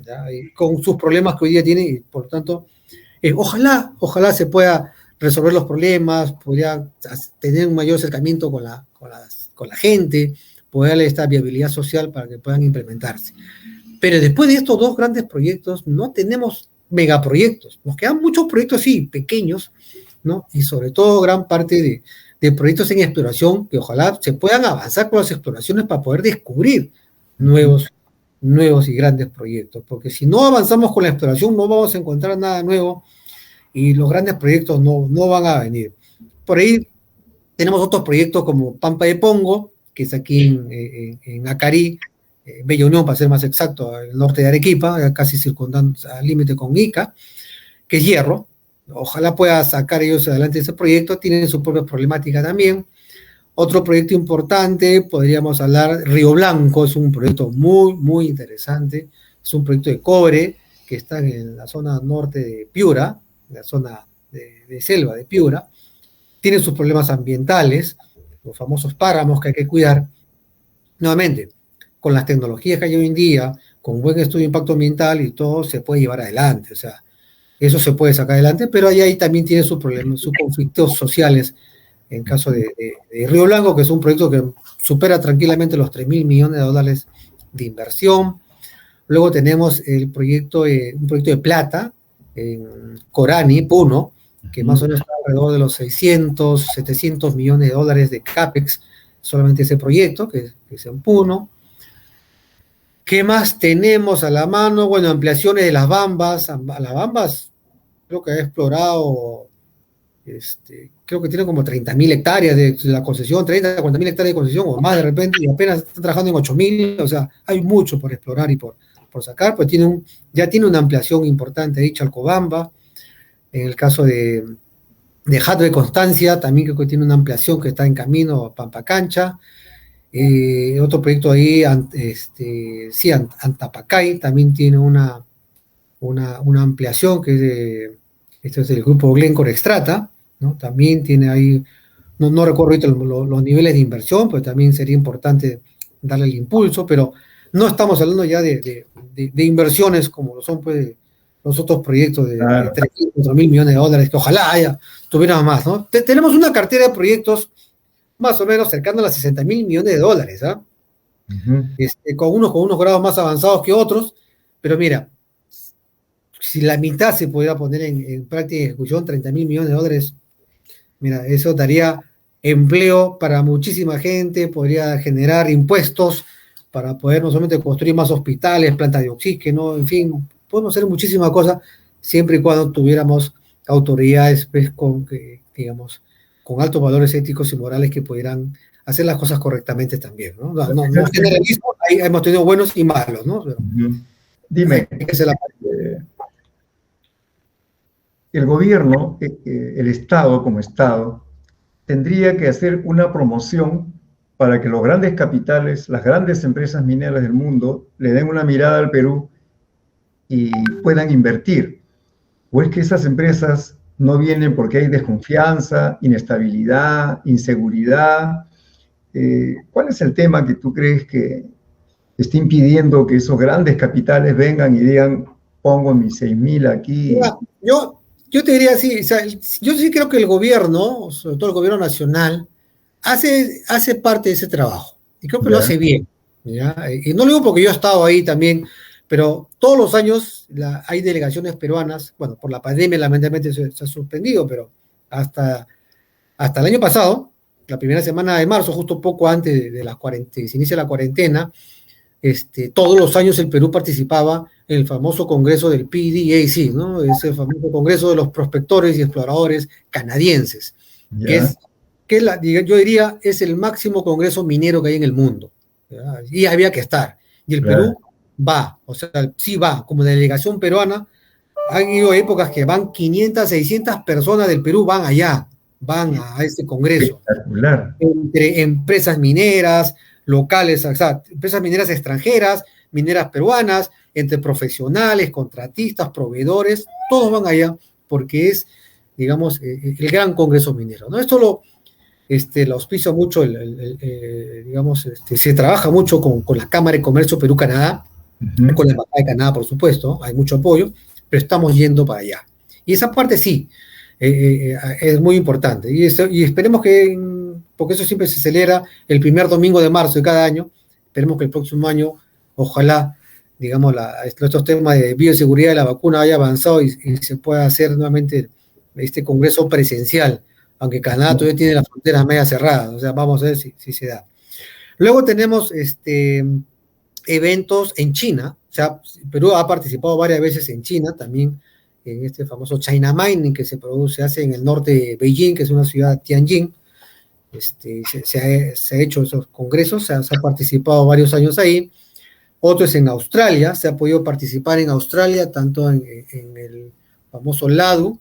¿ya? Y con sus problemas que hoy día tiene, y por lo tanto, ojalá se pueda resolver los problemas, podría tener un mayor acercamiento con la gente, poder darle esta viabilidad social para que puedan implementarse. Pero después de estos dos grandes proyectos, no tenemos megaproyectos. Nos quedan muchos proyectos, sí, pequeños, ¿no? Y sobre todo gran parte de proyectos en exploración que ojalá se puedan avanzar con las exploraciones para poder descubrir nuevos y grandes proyectos. Porque si no avanzamos con la exploración, no vamos a encontrar nada nuevo y los grandes proyectos no van a venir. Por ahí tenemos otros proyectos como Pampa de Pongo, que es aquí en Acarí, Bella Unión, para ser más exacto, al norte de Arequipa, casi circundando al límite con Ica, que es hierro. Ojalá pueda sacar ellos adelante ese proyecto, tienen su propia problemática también. Otro proyecto importante, podríamos hablar, Río Blanco, es un proyecto muy interesante, es un proyecto de cobre que está en la zona norte de Piura, la zona de selva de Piura, tiene sus problemas ambientales, los famosos páramos que hay que cuidar. Nuevamente, con las tecnologías que hay hoy en día, con buen estudio de impacto ambiental y todo, se puede llevar adelante, o sea, eso se puede sacar adelante, pero ahí también tiene sus problemas, sus conflictos sociales, en caso de Río Blanco, que es un proyecto que supera tranquilamente los 3.000 millones de dólares de inversión. Luego tenemos un proyecto de plata, en Corani, Puno, que más o menos está alrededor de los 600, 700 millones de dólares de CAPEX, solamente ese proyecto, que es en Puno. ¿Qué más tenemos a la mano? Bueno, ampliaciones de las Bambas. A las Bambas creo que ha explorado, creo que tiene como 30.000 hectáreas de la concesión, 30, 40.000 hectáreas de concesión o más de repente, y apenas están trabajando en 8.000, o sea, hay mucho por explorar y por sacar, pues ya tiene una ampliación importante ahí, Chalcobamba. En el caso de Hato de Constancia, también creo que tiene una ampliación que está en camino a Pampacancha. Otro proyecto ahí, Antapacay, también tiene una ampliación que es este es el grupo Glencore Extrata, ¿no? También tiene ahí, no recuerdo ahorita los niveles de inversión, pero también sería importante darle el impulso, pero no estamos hablando ya de inversiones como lo son pues los otros proyectos de 3.000, 4.000 millones de dólares, que ojalá tuviéramos más, ¿no? Tenemos una cartera de proyectos más o menos cercana a los 60.000 millones de dólares, ¿ah? Con unos grados más avanzados que otros, pero mira, si la mitad se pudiera poner en práctica y ejecución, 30.000 millones de dólares, mira, eso daría empleo para muchísima gente, podría generar impuestos para poder no solamente construir más hospitales, plantas de oxígeno, en fin, podemos hacer muchísimas cosas siempre y cuando tuviéramos autoridades pues, digamos, con altos valores éticos y morales que pudieran hacer las cosas correctamente también, ¿no? No generalismo, ahí hemos tenido buenos y malos, ¿no? Pero, dime, el gobierno, el Estado como Estado, tendría que hacer una promoción para que los grandes capitales, las grandes empresas mineras del mundo, le den una mirada al Perú y puedan invertir. ¿O es que esas empresas no vienen porque hay desconfianza, inestabilidad, inseguridad? ¿Cuál es el tema que tú crees que está impidiendo que esos grandes capitales vengan y digan, pongo mis 6.000 aquí? Mira, yo te diría así, o sea, yo sí creo que el gobierno, sobre todo el gobierno nacional, hace parte de ese trabajo. Y creo que lo hace bien. ¿Ya? Y no lo digo porque yo he estado ahí también, pero todos los años hay delegaciones peruanas, bueno, por la pandemia lamentablemente se ha suspendido, pero hasta el año pasado, la primera semana de marzo, justo poco antes de se inicia la cuarentena, todos los años el Perú participaba en el famoso congreso del PDAC, ¿no? Ese famoso congreso de los prospectores y exploradores canadienses, yo diría es el máximo congreso minero que hay en el mundo, ¿ya? Y había que estar, y el Perú va, o sea, sí va, como delegación peruana, han ido épocas que van 500, 600 personas del Perú van allá, van a este congreso, entre empresas mineras, locales, o sea, empresas mineras extranjeras, mineras peruanas, entre profesionales, contratistas, proveedores, todos van allá porque es, digamos, el gran congreso minero, ¿no? Esto lo auspicia mucho, digamos, se trabaja mucho con la Cámara de Comercio Perú-Canadá, con la Embajada de Canadá, por supuesto, hay mucho apoyo, pero estamos yendo para allá. Y esa parte sí, es muy importante. Y esperemos que, porque eso siempre se celebra el primer domingo de marzo de cada año, esperemos que el próximo año, ojalá, digamos, estos temas de bioseguridad de la vacuna haya avanzado y se pueda hacer nuevamente este congreso presencial, aunque Canadá todavía tiene las fronteras media cerradas, o sea, vamos a ver si se da. Luego tenemos eventos en China, o sea, Perú ha participado varias veces en China, también en este famoso China Mining que se hace en el norte de Beijing, que es una ciudad Tianjin. Se ha hecho esos congresos, se ha participado varios años ahí. Otro es en Australia, se ha podido participar en Australia, tanto en el famoso LADU,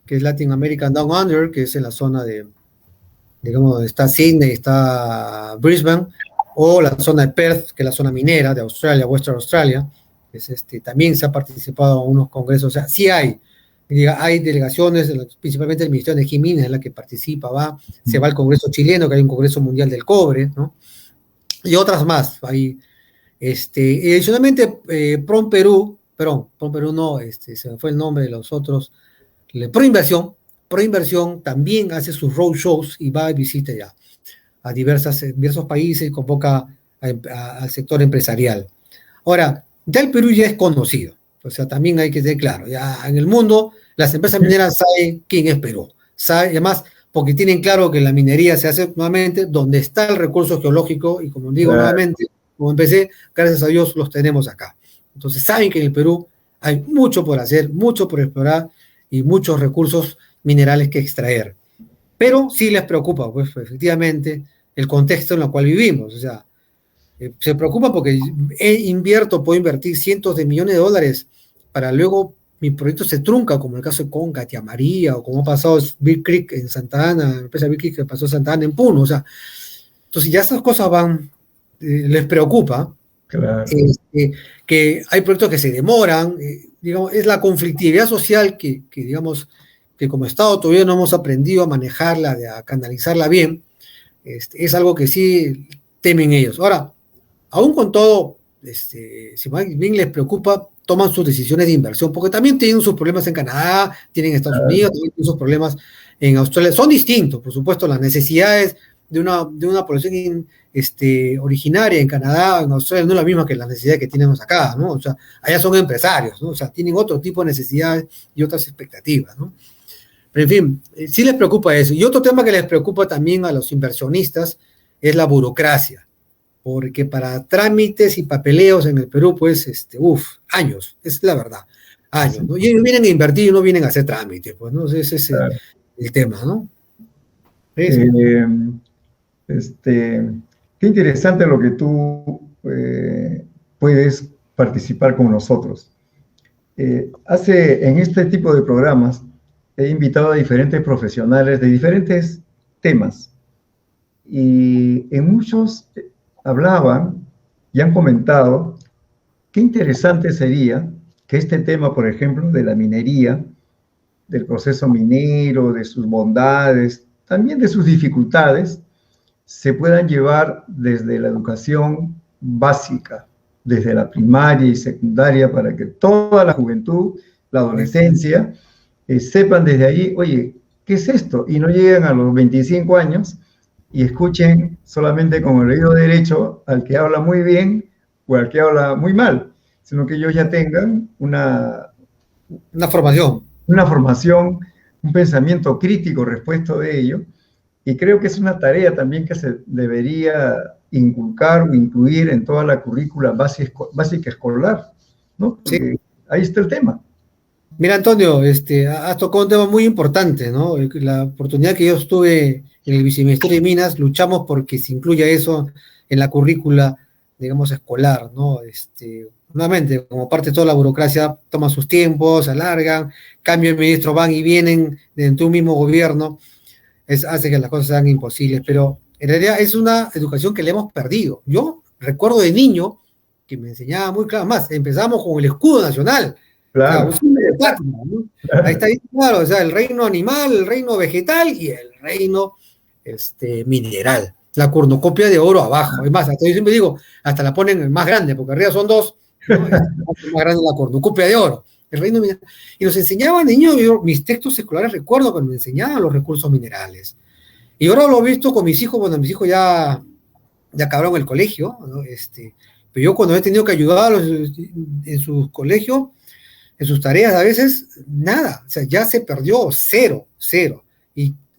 que es Latin American Down Under, que es en la zona de, digamos, donde está Sydney, está Brisbane, o la zona de Perth, que es la zona minera de Australia, Western Australia. También se ha participado en unos congresos, o sea, sí hay delegaciones, principalmente el Ministerio de Energía y Minas es la que participa, se va al Congreso chileno, que hay un Congreso Mundial del Cobre, ¿no? Y otras más, hay, adicionalmente, PROM Perú no, se me fue el nombre de los otros, Proinversión también hace sus roadshows y va y visita ya a diversos países y convoca al sector empresarial. Ahora, ya el Perú ya es conocido, o sea, también hay que ser claro, ya en el mundo las empresas mineras saben quién es Perú, además porque tienen claro que la minería se hace nuevamente donde está el recurso geológico y como digo nuevamente, como empecé, gracias a Dios los tenemos acá. Entonces saben que en el Perú hay mucho por hacer, mucho por explorar y muchos recursos minerales que extraer. Pero sí les preocupa, pues efectivamente, el contexto en el cual vivimos. O sea, se preocupa porque puedo invertir cientos de millones de dólares para luego mi proyecto se trunca, como el caso de Conga, Tía María, o como ha pasado Big Creek en Santa Ana, la empresa Big Creek que pasó en Santa Ana en Puno. O sea, Entonces ya esas cosas les preocupa. Claro. Que hay proyectos que se demoran, digamos, es la conflictividad social digamos, que como Estado todavía no hemos aprendido a manejarla, a canalizarla bien, es algo que sí temen ellos. Ahora, aún con todo, si bien les preocupa, toman sus decisiones de inversión, porque también tienen sus problemas en Canadá, tienen en Estados Unidos, también tienen sus problemas en Australia. Son distintos, por supuesto, las necesidades de una población originaria en Canadá, en Australia, no es la misma que las necesidades que tenemos acá, ¿no? O sea, allá son empresarios, ¿no? O sea, tienen otro tipo de necesidades y otras expectativas, ¿no? Pero en fin, sí les preocupa eso. Y otro tema que les preocupa también a los inversionistas es la burocracia, porque para trámites y papeleos en el Perú, pues, años, es la verdad, años, ¿no? Y ellos vienen a invertir y no vienen a hacer trámites, pues, ¿no? Ese es el tema, ¿no? Qué interesante lo que tú puedes participar con nosotros. En este tipo de programas he invitado a diferentes profesionales de diferentes temas y en muchos hablaban y han comentado qué interesante sería que este tema, por ejemplo, de la minería, del proceso minero, de sus bondades, también de sus dificultades, se puedan llevar desde la educación básica, desde la primaria y secundaria, para que toda la juventud, la adolescencia, sepan desde ahí, oye, ¿qué es esto? Y no lleguen a los 25 años y escuchen solamente con el oído derecho al que habla muy bien o al que habla muy mal, sino que ellos ya tengan una formación. Una formación, un pensamiento crítico respecto de ello. Y creo que es una tarea también que se debería inculcar o incluir en toda la currícula básica escolar, ¿no? Porque sí, ahí está el tema. Mira, Antonio, has tocado un tema muy importante, ¿no? La oportunidad que yo tuve en el Viceministerio de Minas, luchamos porque se incluya eso en la currícula, digamos, escolar, ¿no? Nuevamente, como parte de toda la burocracia, toma sus tiempos, se alargan, cambio de ministro, van y vienen dentro de un mismo gobierno, hace que las cosas sean imposibles, pero en realidad es una educación que le hemos perdido. Yo recuerdo de niño que me enseñaba muy claro, más, empezamos con el escudo nacional, claro. O sea, un patria, ¿no? Ahí está claro, o sea, el reino animal, el reino vegetal y el reino mineral. La cornucopia de oro abajo. Es más, hasta yo siempre digo, hasta la ponen más grande, porque arriba son dos, ¿no? Más grande la cornucopia de oro. El reino mineral. Y nos enseñaban, niños, mis textos escolares recuerdo que me enseñaban los recursos minerales. Y ahora lo he visto con mis hijos, bueno, mis hijos ya acabaron el colegio, ¿no? Pero yo cuando he tenido que ayudarlos en sus colegios, en sus tareas, a veces nada, o sea, ya se perdió cero.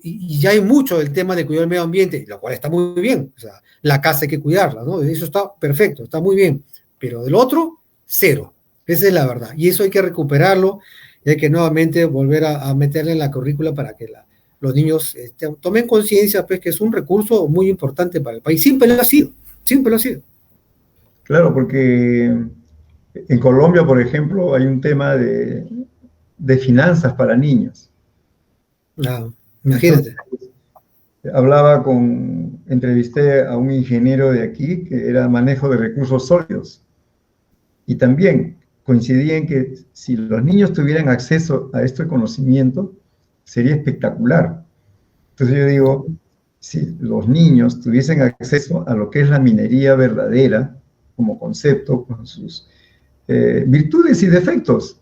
Y ya hay mucho del tema de cuidar el medio ambiente, lo cual está muy bien, o sea, la casa hay que cuidarla, ¿no? Eso está perfecto, está muy bien, pero del otro, cero. Esa es la verdad. Y eso hay que recuperarlo y hay que nuevamente volver a meterle en la currícula para que los niños tomen conciencia, pues, que es un recurso muy importante para el país. Siempre lo ha sido, siempre lo ha sido. Claro, porque en Colombia, por ejemplo, hay un tema de finanzas para niños. Claro, imagínate. Entonces, entrevisté a un ingeniero de aquí que era manejo de recursos sólidos. Y también coincidí en que si los niños tuvieran acceso a este conocimiento, sería espectacular. Entonces yo digo, si los niños tuviesen acceso a lo que es la minería verdadera, como concepto, con sus virtudes y defectos,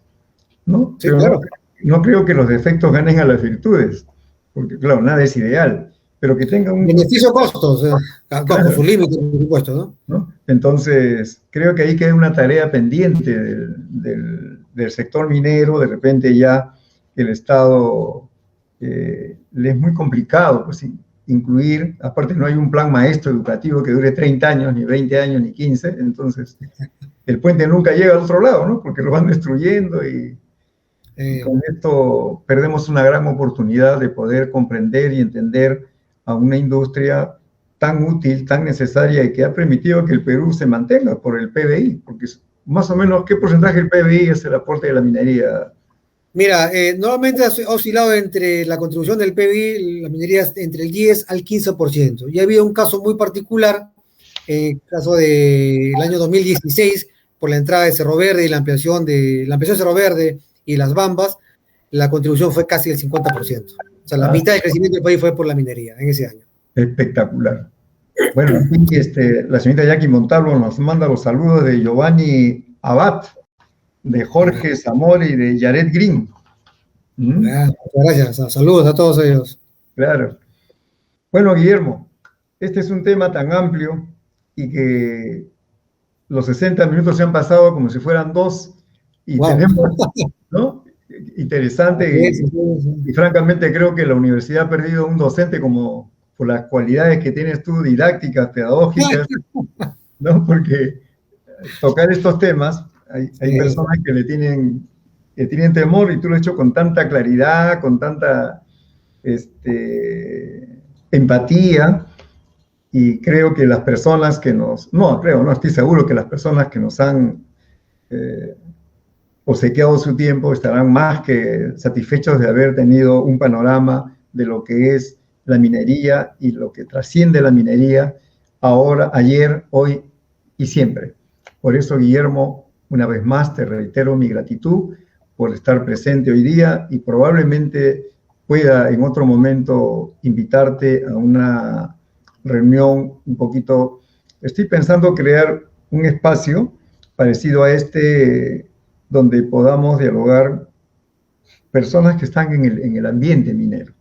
¿no? Sí, pero claro. No creo que los defectos ganen a las virtudes, porque claro, nada es ideal, pero que tenga un... Beneficio-costos, bajo su límite, por supuesto, ¿no? Entonces, creo que ahí queda una tarea pendiente del sector minero. De repente ya el Estado le es muy complicado pues, incluir, aparte no hay un plan maestro educativo que dure 30 años, ni 20 años, ni 15, entonces el puente nunca llega al otro lado, ¿no? Porque lo van destruyendo y con esto perdemos una gran oportunidad de poder comprender y entender a una industria tan útil, tan necesaria y que ha permitido que el Perú se mantenga por el PBI, porque más o menos, ¿qué porcentaje del PBI es el aporte de la minería? Mira, normalmente ha oscilado entre la contribución del PBI, la minería, entre el 10 al 15%. Y ha habido un caso muy particular, el caso del año 2016, por la entrada de Cerro Verde y la ampliación de Cerro Verde y Las Bambas, la contribución fue casi el 50%. O sea, la mitad del crecimiento del país fue por la minería en ese año. Espectacular. Bueno, la señorita Jackie Montalvo nos manda los saludos de Giovanni Abad, de Jorge Zamora y de Jared Green. Muchas gracias. Saludos a todos ellos. Claro. Bueno, Guillermo, este es un tema tan amplio y que los 60 minutos se han pasado como si fueran 2 y tenemos, ¿no? Interesante y francamente creo que la universidad ha perdido un docente como por las cualidades que tienes tú, didácticas, pedagógicas, ¿no? Porque tocar estos temas, hay personas que le tienen temor y tú lo has hecho con tanta claridad, con tanta empatía, y creo que las personas que no, estoy seguro que las personas que nos han obsequiado su tiempo estarán más que satisfechos de haber tenido un panorama de lo que es la minería y lo que trasciende la minería ahora, ayer, hoy y siempre. Por eso, Guillermo, una vez más te reitero mi gratitud por estar presente hoy día y probablemente pueda en otro momento invitarte a una reunión un poquito. Estoy pensando crear un espacio parecido a este donde podamos dialogar personas que están en el ambiente minero.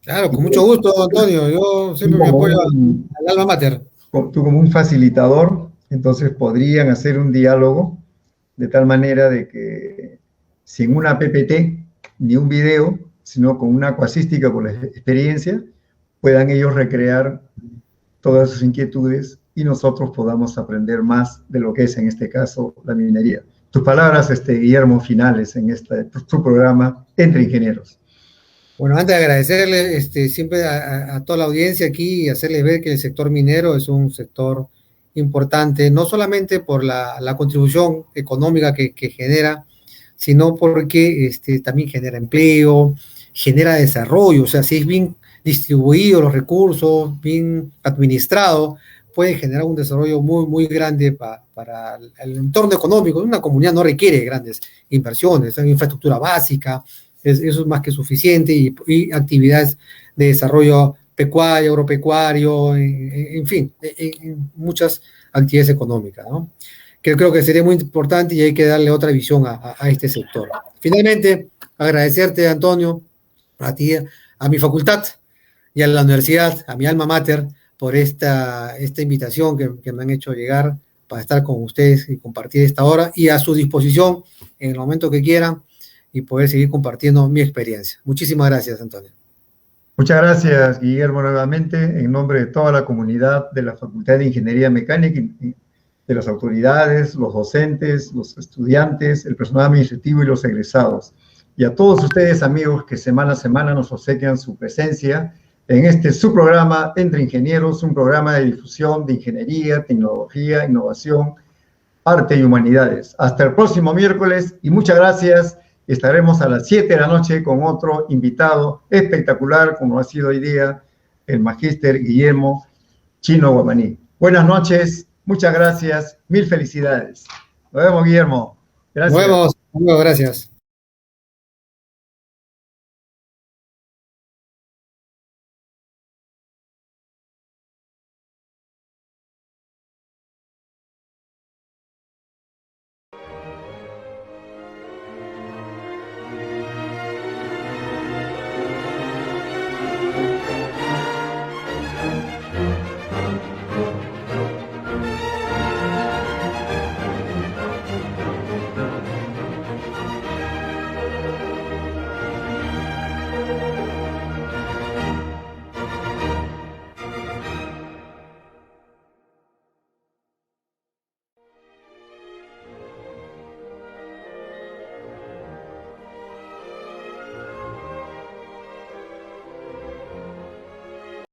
Claro, con mucho gusto, Antonio. Yo siempre me apoyo al alma mater. Tú como un facilitador, entonces podrían hacer un diálogo de tal manera de que sin una PPT ni un video, sino con una cuasística por la experiencia, puedan ellos recrear todas sus inquietudes y nosotros podamos aprender más de lo que es en este caso la minería. Tus palabras, Guillermo, finales en tu programa Entre Ingenieros. Bueno, antes de agradecerle siempre a toda la audiencia aquí y hacerles ver que el sector minero es un sector importante, no solamente por la contribución económica que genera, sino porque también genera empleo, genera desarrollo. O sea, si es bien distribuido los recursos, bien administrado, puede generar un desarrollo muy, muy grande para el entorno económico. Una comunidad no requiere grandes inversiones, hay infraestructura básica, eso es más que suficiente, y actividades de desarrollo pecuario, agropecuario, en fin, en muchas actividades económicas, ¿no? Que creo que sería muy importante y hay que darle otra visión a este sector. Finalmente, agradecerte, Antonio, a ti, a mi facultad y a la universidad, a mi alma mater, por esta invitación que me han hecho llegar para estar con ustedes y compartir esta hora, y a su disposición en el momento que quieran y poder seguir compartiendo mi experiencia. Muchísimas gracias, Antonio. Muchas gracias, Guillermo, nuevamente, en nombre de toda la comunidad de la Facultad de Ingeniería Mecánica, de las autoridades, los docentes, los estudiantes, el personal administrativo y los egresados. Y a todos ustedes, amigos, que semana a semana nos obsequian su presencia en su programa Entre Ingenieros, un programa de difusión de ingeniería, tecnología, innovación, arte y humanidades. Hasta el próximo miércoles y muchas gracias. Estaremos a las 7 de la noche con otro invitado espectacular, como ha sido hoy día el magíster Guillermo Chino Guamaní. Buenas noches, muchas gracias, mil felicidades. Nos vemos, Guillermo. Gracias. Nos vemos, gracias.